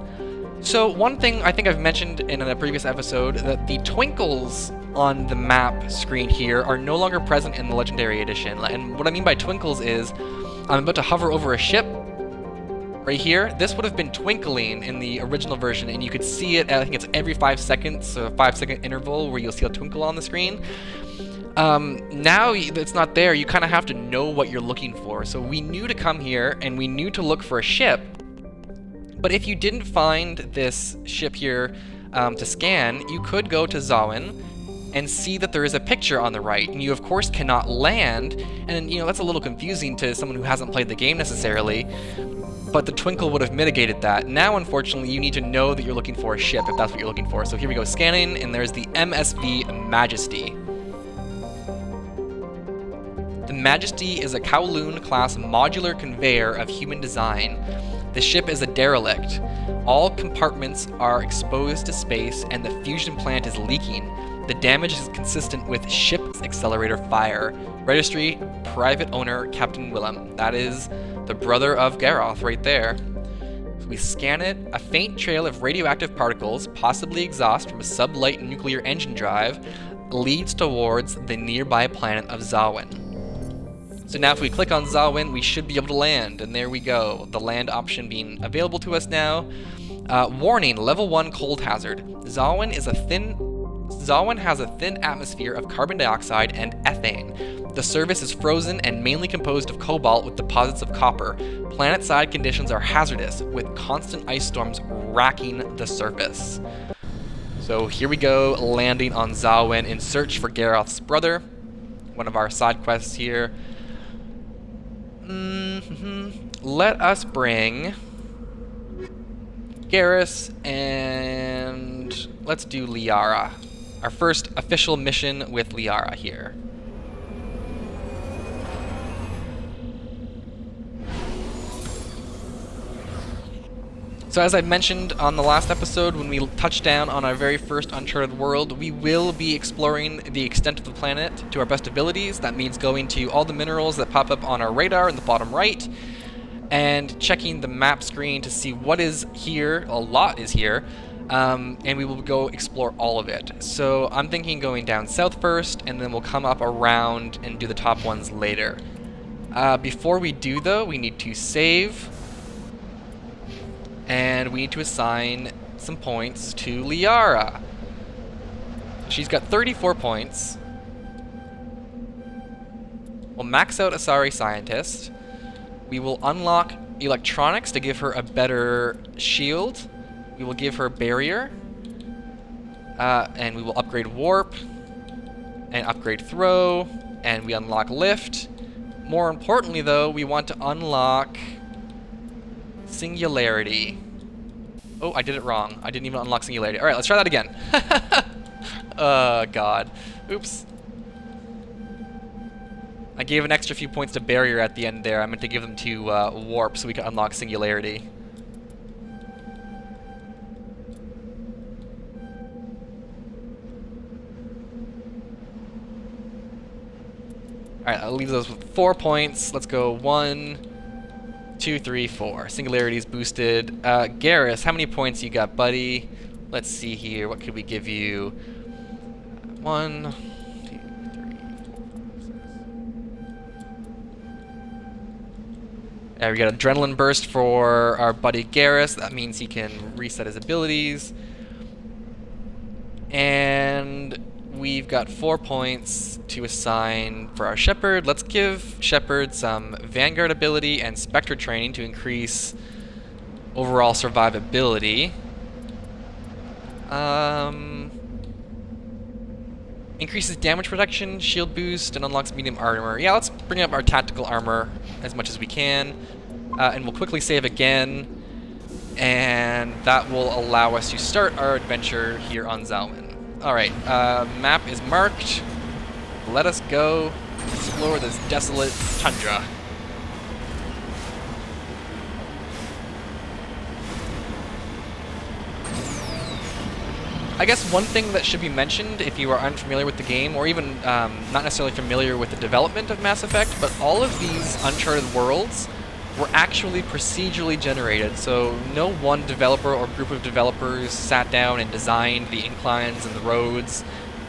So one thing I think I've mentioned in a previous episode, that the twinkles on the map screen here are no longer present in the Legendary Edition. And what I mean by twinkles is, I'm about to hover over a ship right here. This would have been twinkling in the original version, and you could see it, I think it's every 5 seconds, so a 5-second interval where you'll see a twinkle on the screen. Now it's not there, you kind of have to know what you're looking for. So we knew to come here, and we knew to look for a ship. But if you didn't find this ship here to scan, you could go to Zawin and see that there is a picture on the right, and you of course cannot land, and that's a little confusing to someone who hasn't played the game necessarily, but the twinkle would have mitigated that. Now unfortunately you need to know that you're looking for a ship if that's what you're looking for. So here we go, scanning, and there's the MSV Majesty. The Majesty is a Kowloon-class modular conveyor of human design. The ship is a derelict. All compartments are exposed to space, and the fusion plant is leaking. The damage is consistent with ship's accelerator fire. Registry, private owner, Captain Willem. That is the brother of Garroth right there. So we scan it. A faint trail of radioactive particles, possibly exhaust from a sublight nuclear engine drive, leads towards the nearby planet of Zawin. So now if we click on Zawin, we should be able to land, and there we go. The land option being available to us now. Warning, level 1 cold hazard. Zawin has a thin atmosphere of carbon dioxide and ethane. The surface is frozen and mainly composed of cobalt with deposits of copper. Planet-side conditions are hazardous, with constant ice storms racking the surface. So here we go, landing on Zawin in search for Garroth's brother. One of our side quests here. Let us bring Garrus, and let's do Liara. Our first official mission with Liara here. So as I mentioned on the last episode, when we touched down on our very first uncharted world, we will be exploring the extent of the planet to our best abilities. That means going to all the minerals that pop up on our radar in the bottom right, and checking the map screen to see what is here. A lot is here. And we will go explore all of it. So I'm thinking going down south first, and then we'll come up around and do the top ones later. Before we do, though, we need to save, and we need to assign some points to Liara. She's got 34 points. We'll max out Asari Scientist. We will unlock electronics to give her a better shield. We will give her barrier, and we will upgrade warp, and upgrade throw, and we unlock lift. More importantly, though, we want to unlock singularity. Oh, I did it wrong. I didn't even unlock singularity. All right, let's try that again. God. Oops. I gave an extra few points to barrier at the end there. I meant to give them to warp so we can unlock singularity. Alright, I'll leave those with 4 points. Let's go 1, 2, 3, 4. Singularity's boosted. Garrus, how many points you got, buddy? Let's see here. What could we give you? 1, 2, 3, 4, 6. We got Adrenaline Burst for our buddy Garrus. That means he can reset his abilities. And we've got 4 points to assign for our Shepherd. Let's give Shepherd some Vanguard ability and Spectre training to increase overall survivability. Increases damage protection, shield boost, and unlocks medium armor. Yeah, let's bring up our tactical armor as much as we can. And we'll quickly save again. And that will allow us to start our adventure here on Zalman. Alright, map is marked. Let us go explore this desolate tundra. I guess one thing that should be mentioned if you are unfamiliar with the game, or even not necessarily familiar with the development of Mass Effect, but all of these Uncharted worlds were actually procedurally generated, so no one developer or group of developers sat down and designed the inclines and the roads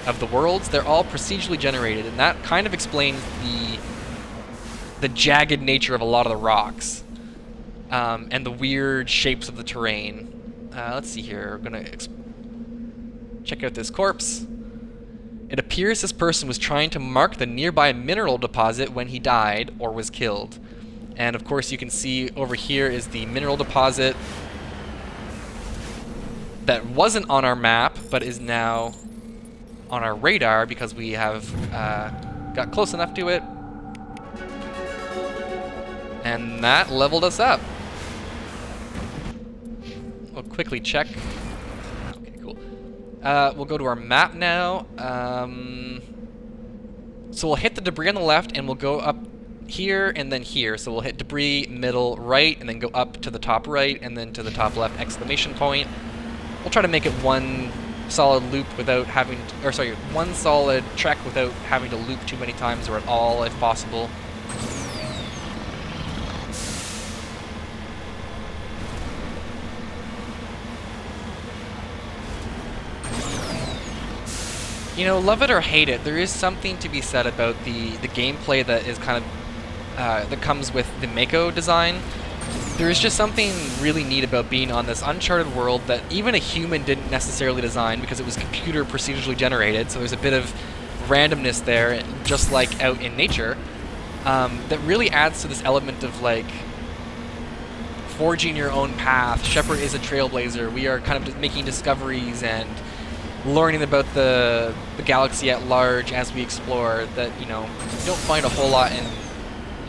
of the worlds. They're all procedurally generated, and that kind of explains the jagged nature of a lot of the rocks and the weird shapes of the terrain. Let's see here. We're gonna check out this corpse. It appears this person was trying to mark the nearby mineral deposit when he died or was killed. And of course you can see over here is the mineral deposit that wasn't on our map, but is now on our radar because we have got close enough to it. And that leveled us up. We'll quickly check. Okay, cool. We'll go to our map now. So we'll hit the debris on the left and we'll go up here and then here. So we'll hit debris, middle, right, and then go up to the top right and then to the top left exclamation point. We'll try to make it one solid loop without having to, or sorry, one solid trek without having to loop too many times or at all if possible. You know, love it or hate it, there is something to be said about the gameplay that is kind of that comes with the Mako design. There is just something really neat about being on this Uncharted world that even a human didn't necessarily design because it was computer procedurally generated, so there's a bit of randomness there, just like out in nature, that really adds to this element of like forging your own path. Shepard is a trailblazer. We are kind of just making discoveries and learning about the galaxy at large as we explore that, you know, you don't find a whole lot in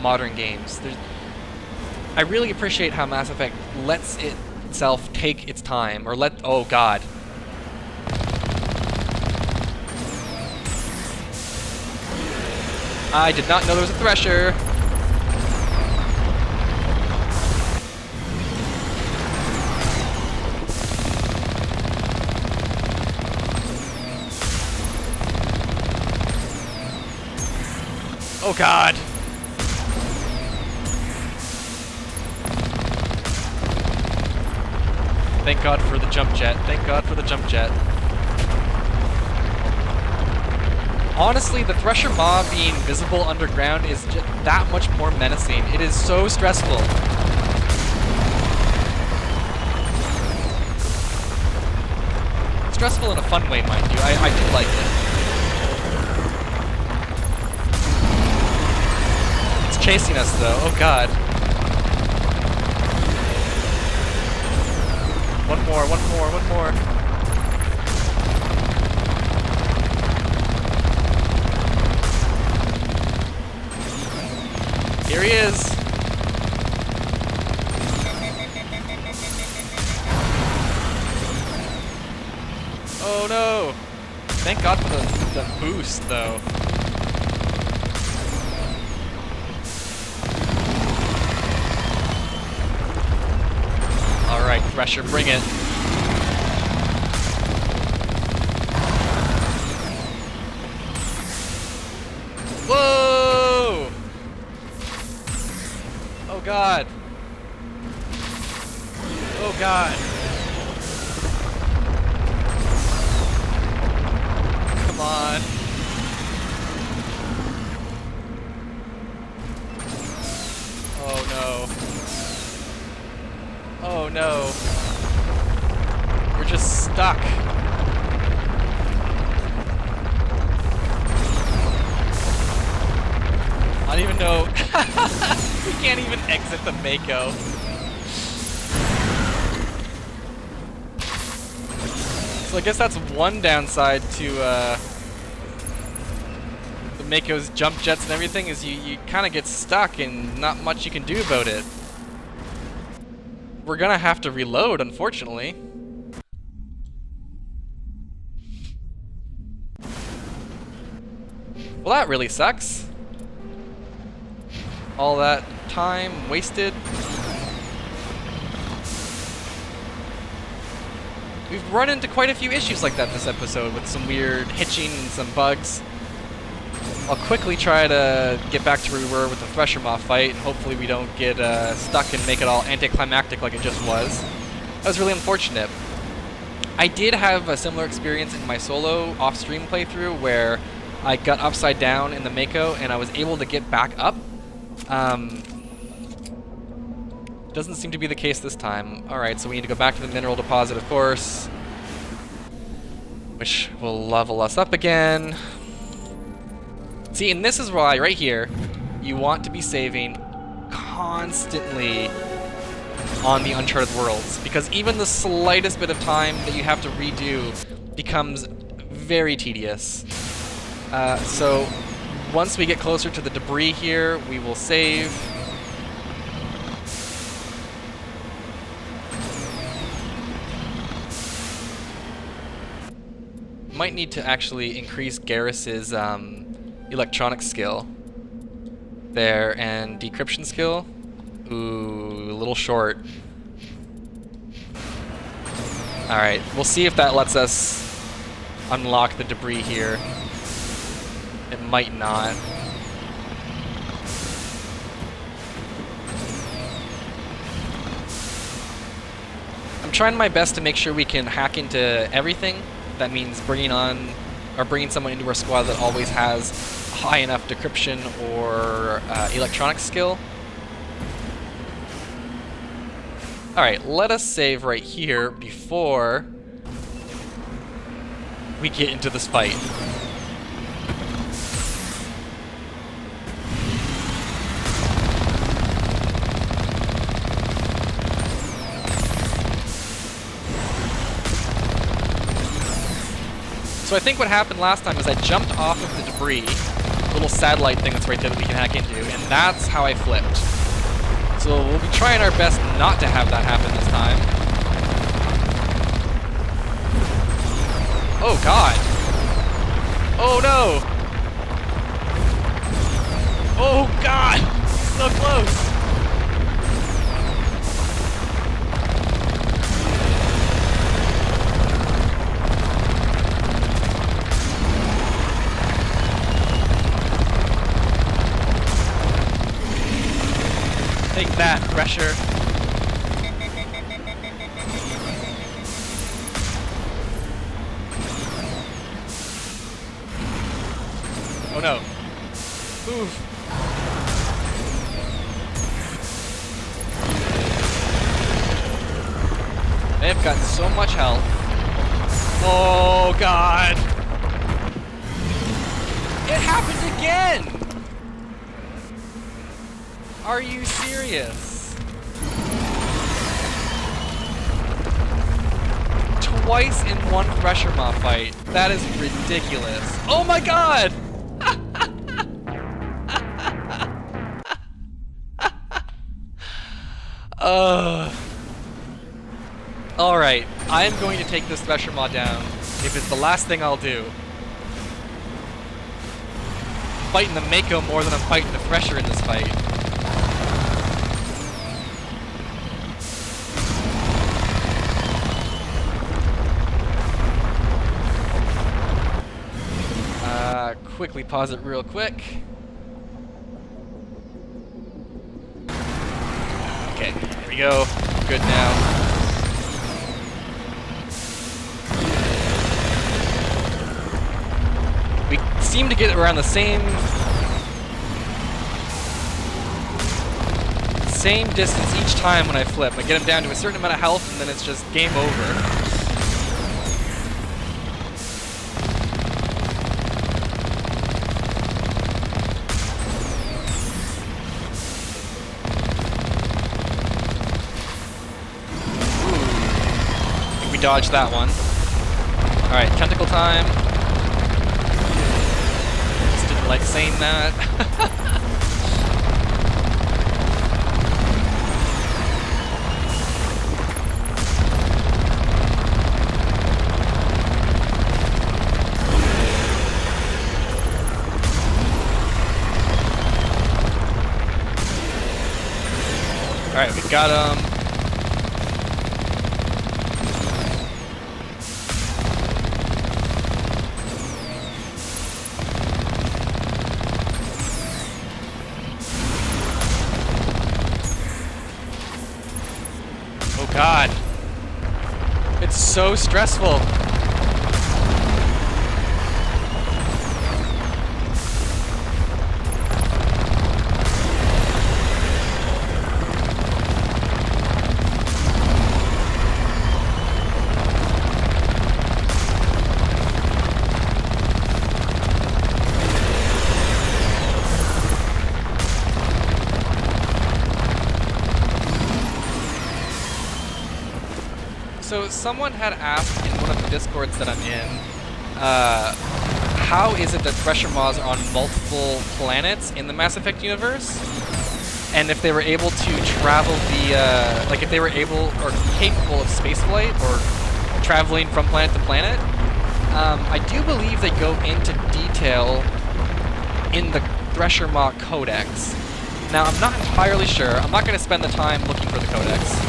modern games. I really appreciate how Mass Effect lets itself take its time, or oh god. I did not know there was a Thresher. Oh god. Thank God for the jump jet. Thank God for the jump jet. Honestly, the Thresher mob being visible underground is just that much more menacing. It is so stressful. Stressful in a fun way, mind you. I do like it. It's chasing us, though. Oh god. One more. Here he is. Oh no. Thank God for the boost, though. Alright, Thresher, bring it. Whoa! god. Oh god. Come on. Oh no. Oh no. We're just stuck. I don't even know. We can't even exit the Mako. So I guess that's one downside to the Mako's jump jets and everything, is you kind of get stuck and not much you can do about it. We're gonna have to reload, unfortunately. Well, that really sucks. All that time wasted. We've run into quite a few issues like that this episode, with some weird hitching and some bugs. I'll quickly try to get back to where we were with the Thresher Moth fight, and hopefully we don't get stuck and make it all anticlimactic like it just was. That was really unfortunate. I did have a similar experience in my solo off-stream playthrough where I got upside down in the Mako and I was able to get back up. Doesn't seem to be the case this time. Alright, so we need to go back to the mineral deposit, of course, which will level us up again. See, and this is why, right here, you want to be saving constantly on the Uncharted worlds, because even the slightest bit of time that you have to redo becomes very tedious. So once we get closer to the debris here, we will save. Might need to actually increase Garrus's electronic skill there, and decryption skill. Ooh, a little short. Alright, we'll see if that lets us unlock the debris here. It might not. I'm trying my best to make sure we can hack into everything. That means bringing someone into our squad that always has high enough decryption or electronic skill. Alright, let us save right here before we get into this fight. So I think what happened last time is I jumped off of the debris, little satellite thing that's right there that we can hack into, and that's how I flipped. So we'll be trying our best not to have that happen this time. Oh god! Oh no! Oh god! So close! Take that, Thresher. Oh no. Move. They've got so much health. Oh god. It happened again! Are you serious? Twice in one Thresher Moth fight. That is ridiculous. Oh my god! Alright, I am going to take this Thresher Moth down if it's the last thing I'll do. I'm fighting the Mako more than I'm fighting the Thresher in this fight. Quickly pause it real quick. we go. Good now. We seem to get around the same distance each time when I flip. I get him down to a certain amount of health and then it's just game over. Dodge that one. Alright, tentacle time. Just didn't like saying that. Alright, we got him. God, it's so stressful. So someone had asked in one of the discords that I'm in, how is it that Thresher Maws are on multiple planets in the Mass Effect universe? And if they were able to travel the, like if they were able or capable of spaceflight or traveling from planet to planet. I do believe they go into detail in the Thresher Maw Codex. Now I'm not entirely sure, I'm not going to spend the time looking for the Codex.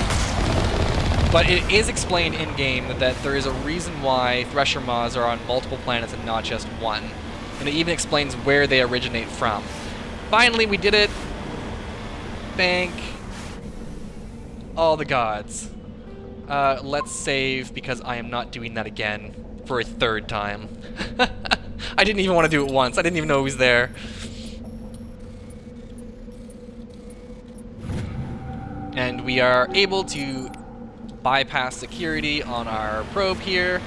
But it is explained in-game that there is a reason why Thresher Maws are on multiple planets and not just one. And it even explains where they originate from. Finally, we did it! Thank all the gods. Let's save, because I am not doing that again for a third time. I didn't even want to do it once. I didn't even know it was there. And we are able to bypass security on our probe here.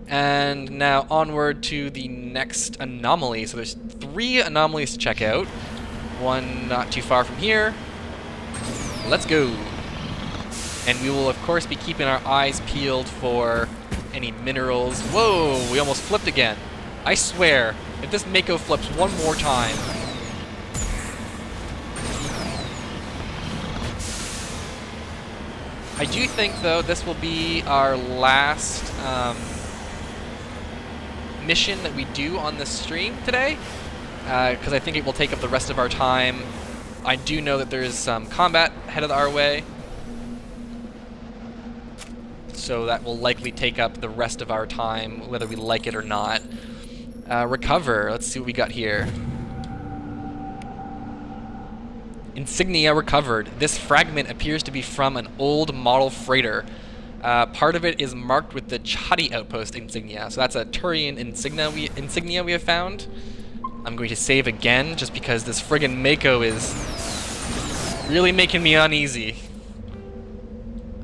And now onward to the next anomaly. So there's 3 anomalies to check out. One not too far from here. Let's go. And we will of course be keeping our eyes peeled for any minerals. Whoa, we almost flipped again. I swear, if this Mako flips one more time. I do think, though, this will be our last mission that we do on this stream today, because I think it will take up the rest of our time. I do know that there is some combat headed our way, so that will likely take up the rest of our time, whether we like it or not. Recover. Let's see what we got here. Insignia recovered. This fragment appears to be from an old model freighter. Part of it is marked with the Chadi Outpost insignia. So that's a Turian insignia we have found. I'm going to save again, just because this friggin' Mako is really making me uneasy.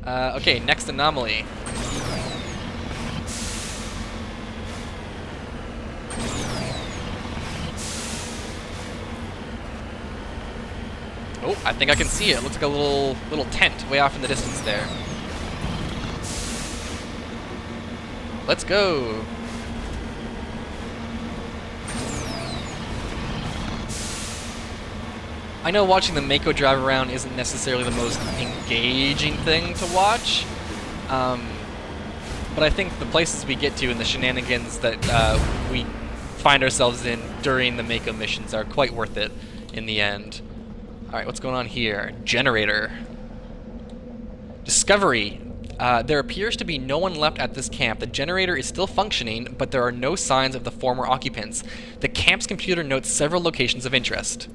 Okay, next anomaly. Oh, I think I can see it. It looks like a little tent way off in the distance there. Let's go. I know watching the Mako drive around isn't necessarily the most engaging thing to watch, but I think the places we get to and the shenanigans that we find ourselves in during the Mako missions are quite worth it in the end. Alright, what's going on here? Generator. Discovery. There appears to be no one left at this camp. The generator is still functioning, but there are no signs of the former occupants. The camp's computer notes several locations of interest.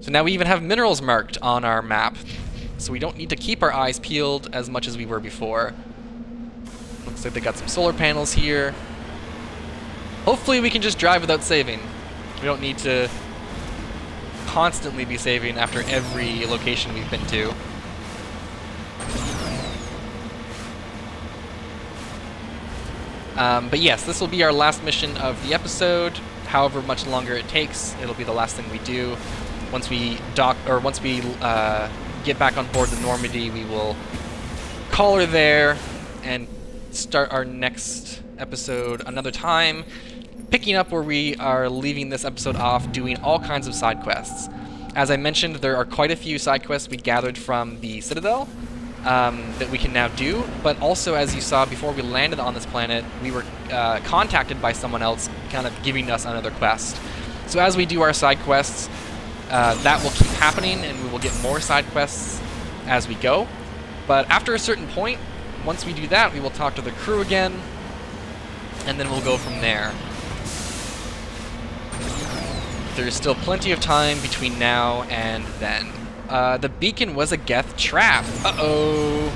So now we even have minerals marked on our map. so we don't need to keep our eyes peeled as much as we were before. Looks like they got some solar panels here. Hopefully we can just drive without saving. We don't need to constantly be saving after every location we've been to. But yes, this will be our last mission of the episode. However much longer it takes, it'll be the last thing we do. Once we get back on board the Normandy, we will call her there and start our next episode another time, picking up where we are leaving this episode off, doing all kinds of side quests. As I mentioned, there are quite a few side quests we gathered from the Citadel that we can now do, but also, as you saw before we landed on this planet, we were contacted by someone else kind of giving us another quest. So as we do our side quests, that will keep happening, and we will get more side quests as we go. But after a certain point, once we do that, we will talk to the crew again, and then we'll go from there. There's still plenty of time between now and then. The beacon was a Geth trap. Uh-oh.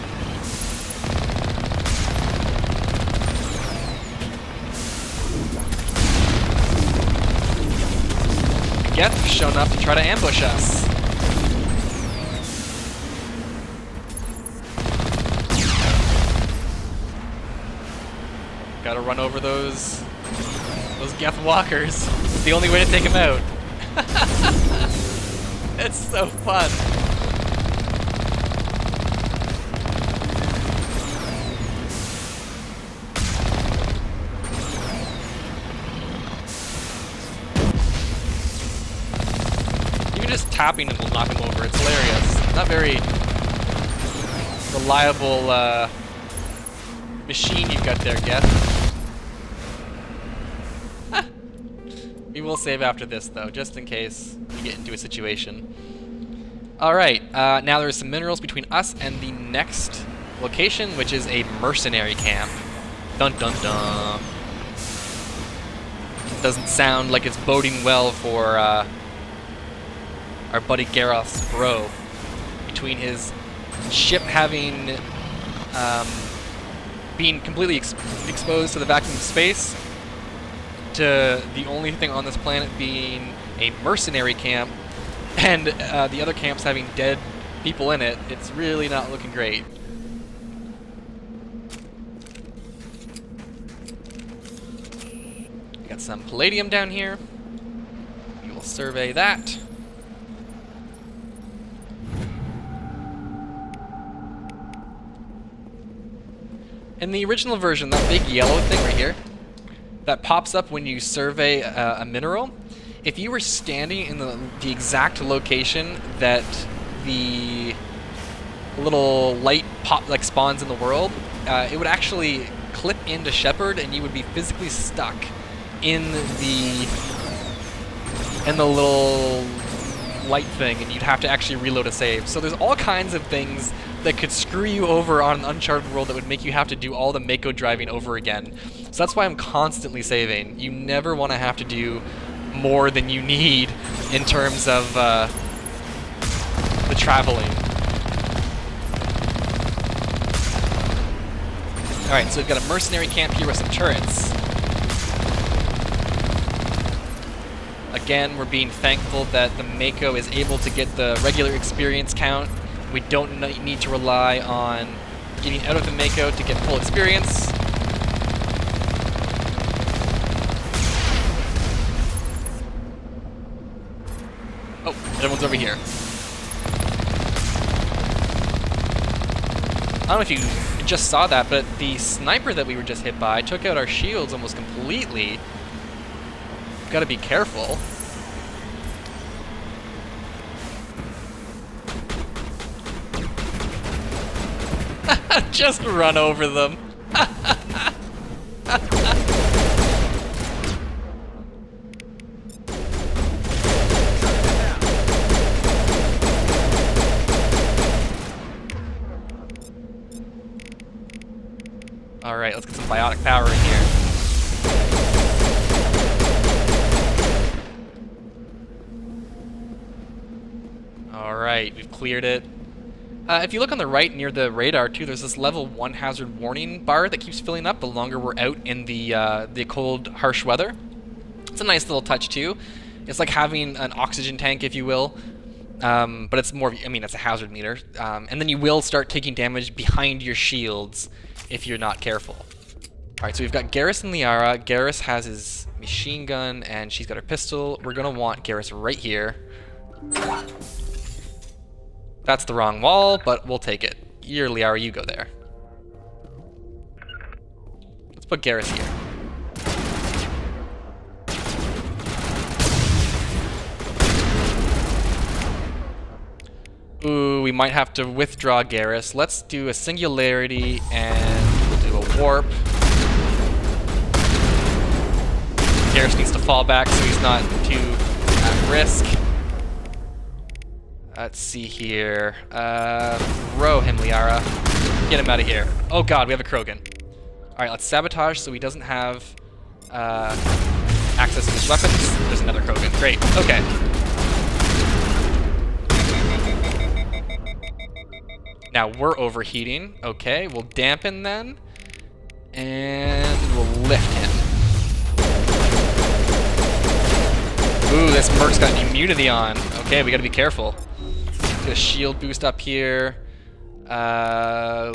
Geth have shown up to try to ambush us. Gotta run over those Geth walkers. It's the only way to take them out. It's so fun. Even just tapping him will knock him over. It's hilarious. Not very reliable machine you've got there, Geth. We will save after this, though, just in case we get into a situation. Alright, now there are some minerals between us and the next location, which is a mercenary camp. Dun dun dun. Doesn't sound like it's boding well for our buddy Gareth's bro. Between his ship having being completely exposed to the vacuum of space, to the only thing on this planet being a mercenary camp, and the other camps having dead people in it, it's really not looking great. Got some palladium down here. We will survey that. In the original version, that big yellow thing right here, that pops up when you survey a mineral, if you were standing in the exact location that the little light spawns in the world, it would actually clip into Shepard, and you would be physically stuck in the little light thing, and you'd have to actually reload a save. So there's all kinds of things that could screw you over on an Uncharted world that would make you have to do all the Mako driving over again. So that's why I'm constantly saving. You never want to have to do more than you need in terms of the traveling. Alright, so we've got a mercenary camp here with some turrets. Again, we're being thankful that the Mako is able to get the regular experience count. We don't need to rely on getting out of the Mako to get full experience. Oh, everyone's over here. I don't know if you just saw that, but the sniper that we were just hit by took out our shields almost completely. Gotta be careful. Just run over them. Alright, let's get some biotic power in here. Alright, we've cleared it. If you look on the right near the radar too, there's this level 1 hazard warning bar that keeps filling up the longer we're out in the cold, harsh weather. It's a nice little touch too. It's like having an oxygen tank, if you will, but it's more, I mean, it's a hazard meter. And then you will start taking damage behind your shields if you're not careful. Alright, so we've got Garrus and Liara. Garrus has his machine gun and she's got her pistol. We're gonna want Garrus right here. That's the wrong wall, but we'll take it. You're Liara, you go there. Let's put Garrus here. Ooh, we might have to withdraw Garrus. Let's do a singularity and we'll do a warp. Garrus needs to fall back so he's not too at risk. Let's see here. Throw him, Liara. Get him out of here. Oh god, we have a Krogan. Alright, let's sabotage so he doesn't have access to his weapons. There's another Krogan. Great. Okay. Now we're overheating. Okay, we'll dampen then. And we'll lift him. Ooh, this Merc's got immunity on. Okay, we gotta be careful. Get a shield boost up here. Liara,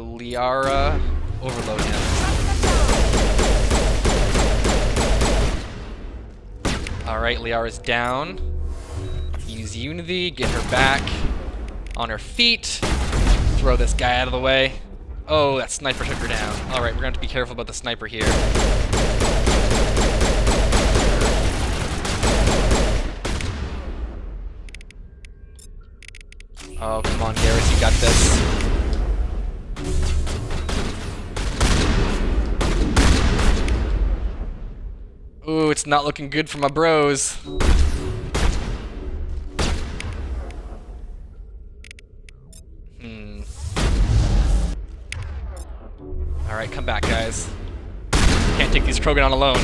overload him. Alright, Liara's down. Use Unity, get her back on her feet. Throw this guy out of the way. Oh, that sniper took her down. Alright, we're gonna have to be careful about the sniper here. Oh, come on, Garrus, you got this. Ooh, it's not looking good for my bros. Alright, come back, guys. Can't take these Krogan on alone.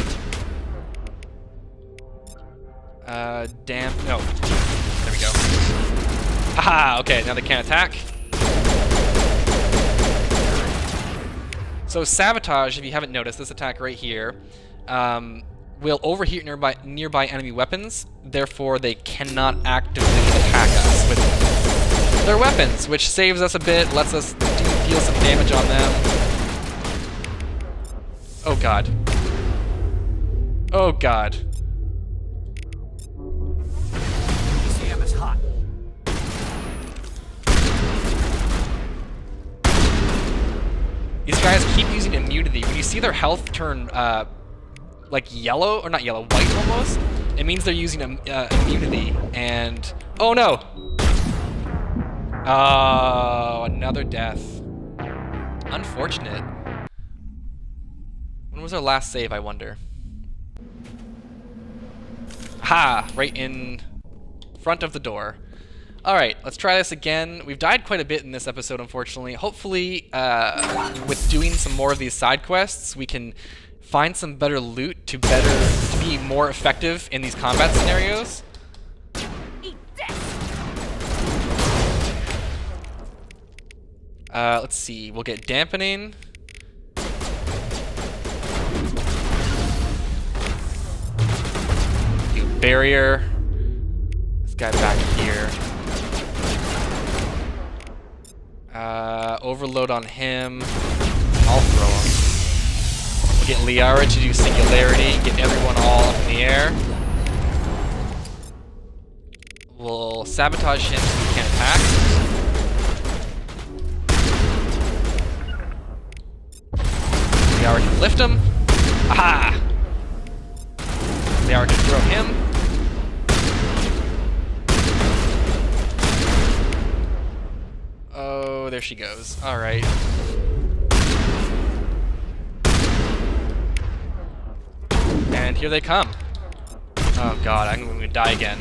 No. There we go. Haha, okay, now they can't attack. So sabotage, if you haven't noticed, this attack right here, will overheat nearby enemy weapons, therefore they cannot actively attack us with their weapons, which saves us a bit, lets us deal some damage on them. Oh god. Oh god. ECM is hot. These guys keep using immunity. When you see their health turn like yellow, or not yellow, white almost, it means they're using immunity. And oh no! Oh, another death. Unfortunate. When was our last save, I wonder? Ha! Right in front of the door. Alright, let's try this again. We've died quite a bit in this episode, unfortunately. Hopefully, with doing some more of these side quests, we can find some better loot to be more effective in these combat scenarios. Let's see, we'll get dampening. Do barrier. This guy back here. Overload on him. I'll throw him. We'll get Liara to do singularity, get everyone all up in the air. We'll sabotage him so he can't attack. Liara can lift him. Aha! Liara can throw him. Oh, there she goes. Alright. And here they come. Oh god, I'm gonna die again.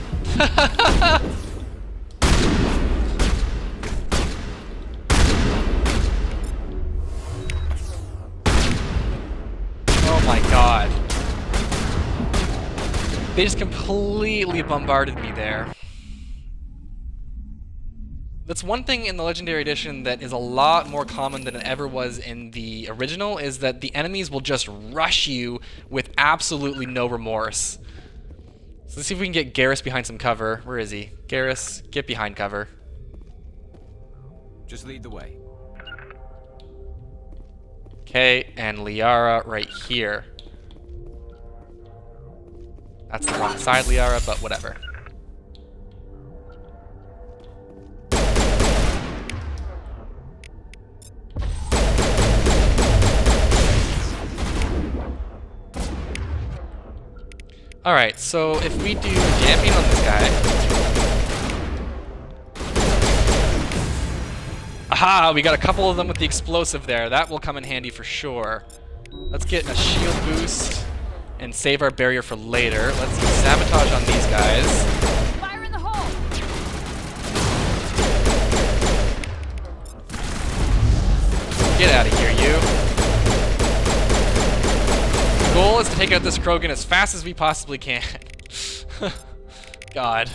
Oh my god. They just completely bombarded me there. That's one thing in the Legendary Edition that is a lot more common than it ever was in the original, is that the enemies will just rush you with absolutely no remorse. So let's see if we can get Garrus behind some cover. Where is he? Garrus, get behind cover. Just lead the way. Okay, and Liara right here. That's the wrong side, Liara, but whatever. Alright, so if we do damping on this guy... Aha! We got a couple of them with the explosive there. That will come in handy for sure. Let's get a shield boost and save our barrier for later. Let's use sabotage on these guys. Fire in the hole! Get out of here, you. The goal is to take out this Krogan as fast as we possibly can. God.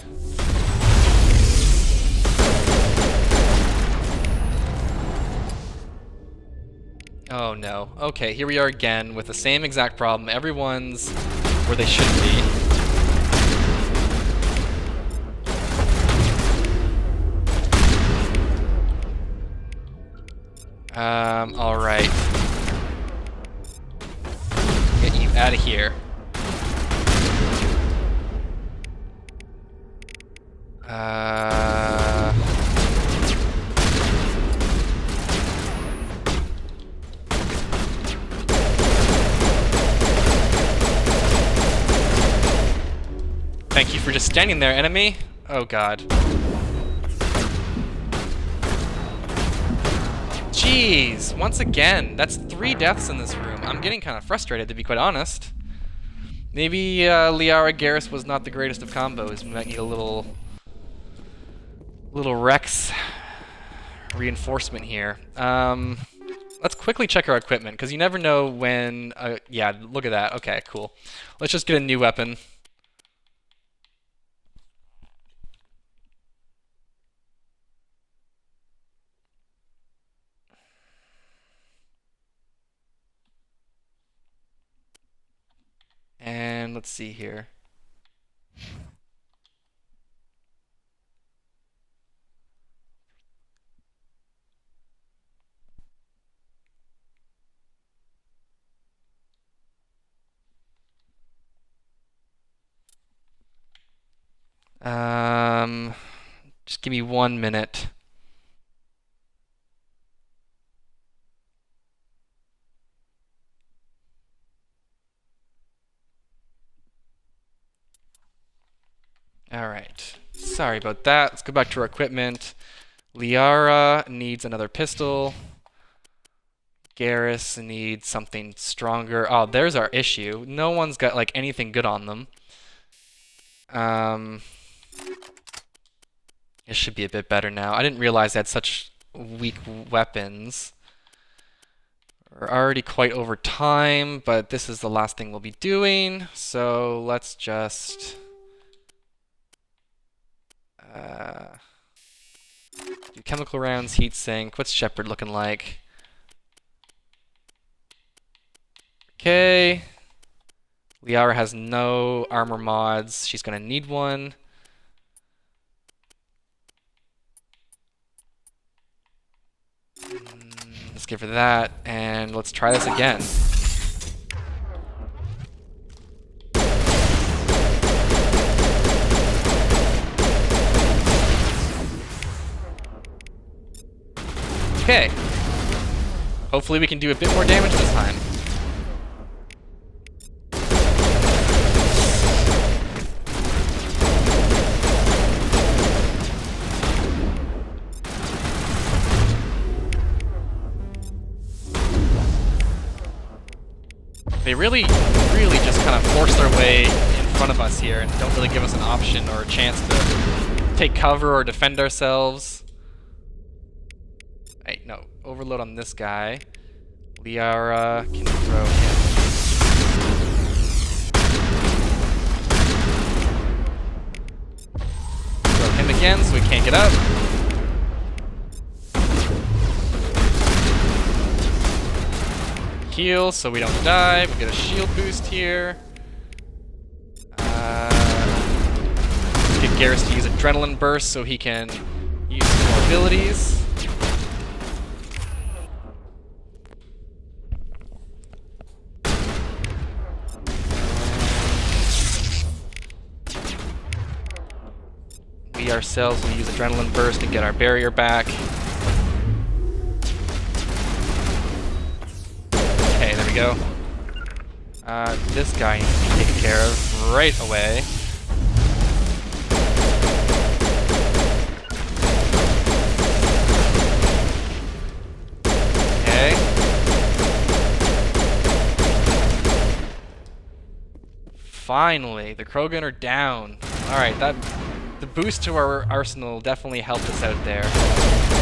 Oh no. Okay, here we are again with the same exact problem. Everyone's where they should be. Alright. Get you out of here. Thank you for just standing there, enemy. Oh god. Jeez, once again, that's 3 deaths in this room. I'm getting kind of frustrated, to be quite honest. Maybe Liara Garrus was not the greatest of combos. We might need a little Rex reinforcement here. Let's quickly check our equipment, because you never know when... yeah, look at that. Okay, cool. Let's just get a new weapon. And let's see here. Just give me 1 minute. Alright, sorry about that. Let's go back to our equipment. Liara needs another pistol. Garrus needs something stronger. Oh, there's our issue. No one's got like anything good on them. It should be a bit better now. I didn't realize they had such weak weapons. We're already quite over time, but this is the last thing we'll be doing. So let's just... do chemical rounds, heat sink. What's Shepard looking like? Okay. Liara has no armor mods. She's gonna need one. Let's give her that, and let's try this again. Okay. Hopefully we can do a bit more damage this time. They really just kind of force their way in front of us here and don't really give us an option or a chance to take cover or defend ourselves. Hey, no, overload on this guy. Liara can throw him. Throw him again so we can't get up. heal so we don't die. We get a shield boost here. Let's get Garrus to use Adrenaline Burst so he can use some more abilities. We ourselves will use Adrenaline Burst and get our barrier back. Okay, there we go. This guy needs to be taken care of right away. Okay. Finally, the Krogan are down. Alright, the boost to our arsenal definitely helped us out there.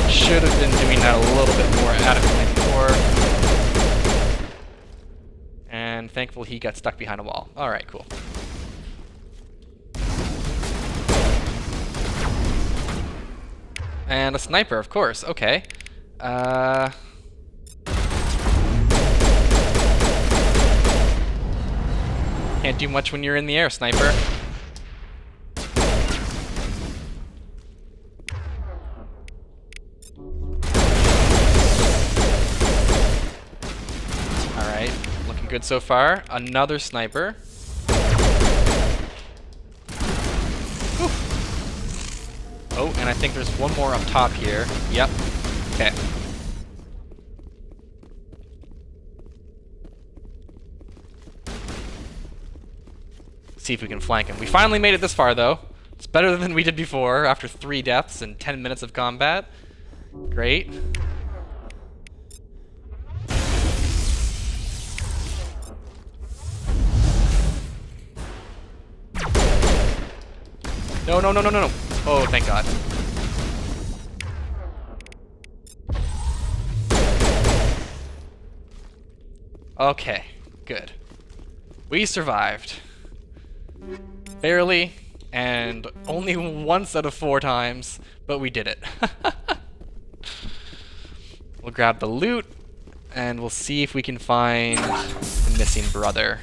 Should have been doing that a little bit more adequately before. And thankful he got stuck behind a wall. Alright, cool. And a sniper, of course. Okay. Can't do much when you're in the air, sniper. Alright, looking good so far. Another sniper. Whew. Oh, and I think there's one more up top here. Yep. Okay. See if we can flank him. We finally made it this far, though. It's better than we did before, after 3 deaths and 10 minutes of combat. Great. No, no, no, no, no, no. Oh, thank God. Okay, good. We survived. Barely, and only once out of 4 times, but we did it. We'll grab the loot, and we'll see if we can find the missing brother.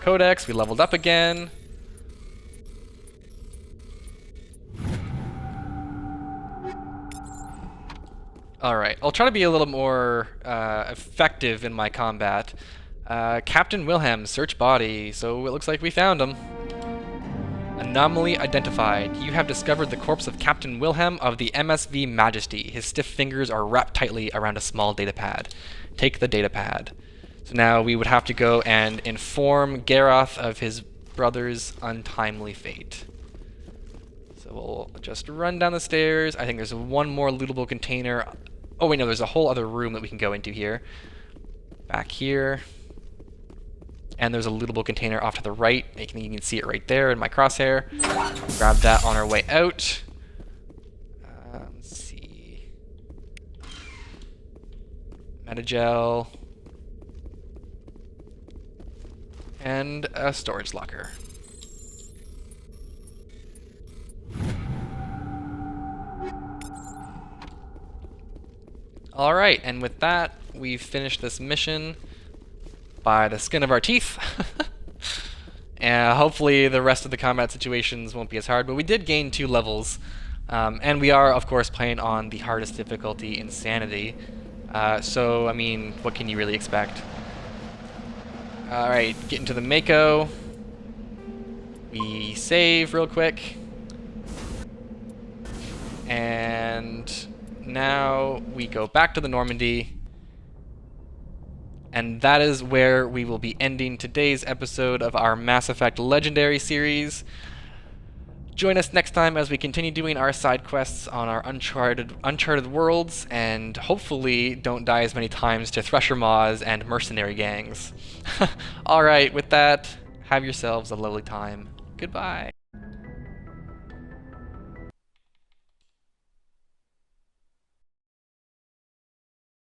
Codex, we leveled up again. Alright, I'll try to be a little more effective in my combat. Captain Wilhelm, search body. So it looks like we found him. Anomaly identified. You have discovered the corpse of Captain Wilhelm of the MSV Majesty. His stiff fingers are wrapped tightly around a small datapad. Take the datapad. So now we would have to go and inform Garroth of his brother's untimely fate. So we'll just run down the stairs. I think there's one more lootable container. Oh wait, no, there's a whole other room that we can go into here. Back here. And there's a lootable container off to the right. You can see it right there in my crosshair. Grab that on our way out. Let's see. Metagel. And a storage locker. Alright, and with that, we've finished this mission by the skin of our teeth. And hopefully the rest of the combat situations won't be as hard, but we did gain 2 levels. And we are, of course, playing on the hardest difficulty, Insanity. So, I mean, what can you really expect? Alright, get into the Mako. We save real quick. And now we go back to the Normandy. And that is where we will be ending today's episode of our Mass Effect Legendary series. Join us next time as we continue doing our side quests on our uncharted worlds, and hopefully don't die as many times to Thresher Maws and mercenary gangs. Alright, with that, have yourselves a lovely time. Goodbye.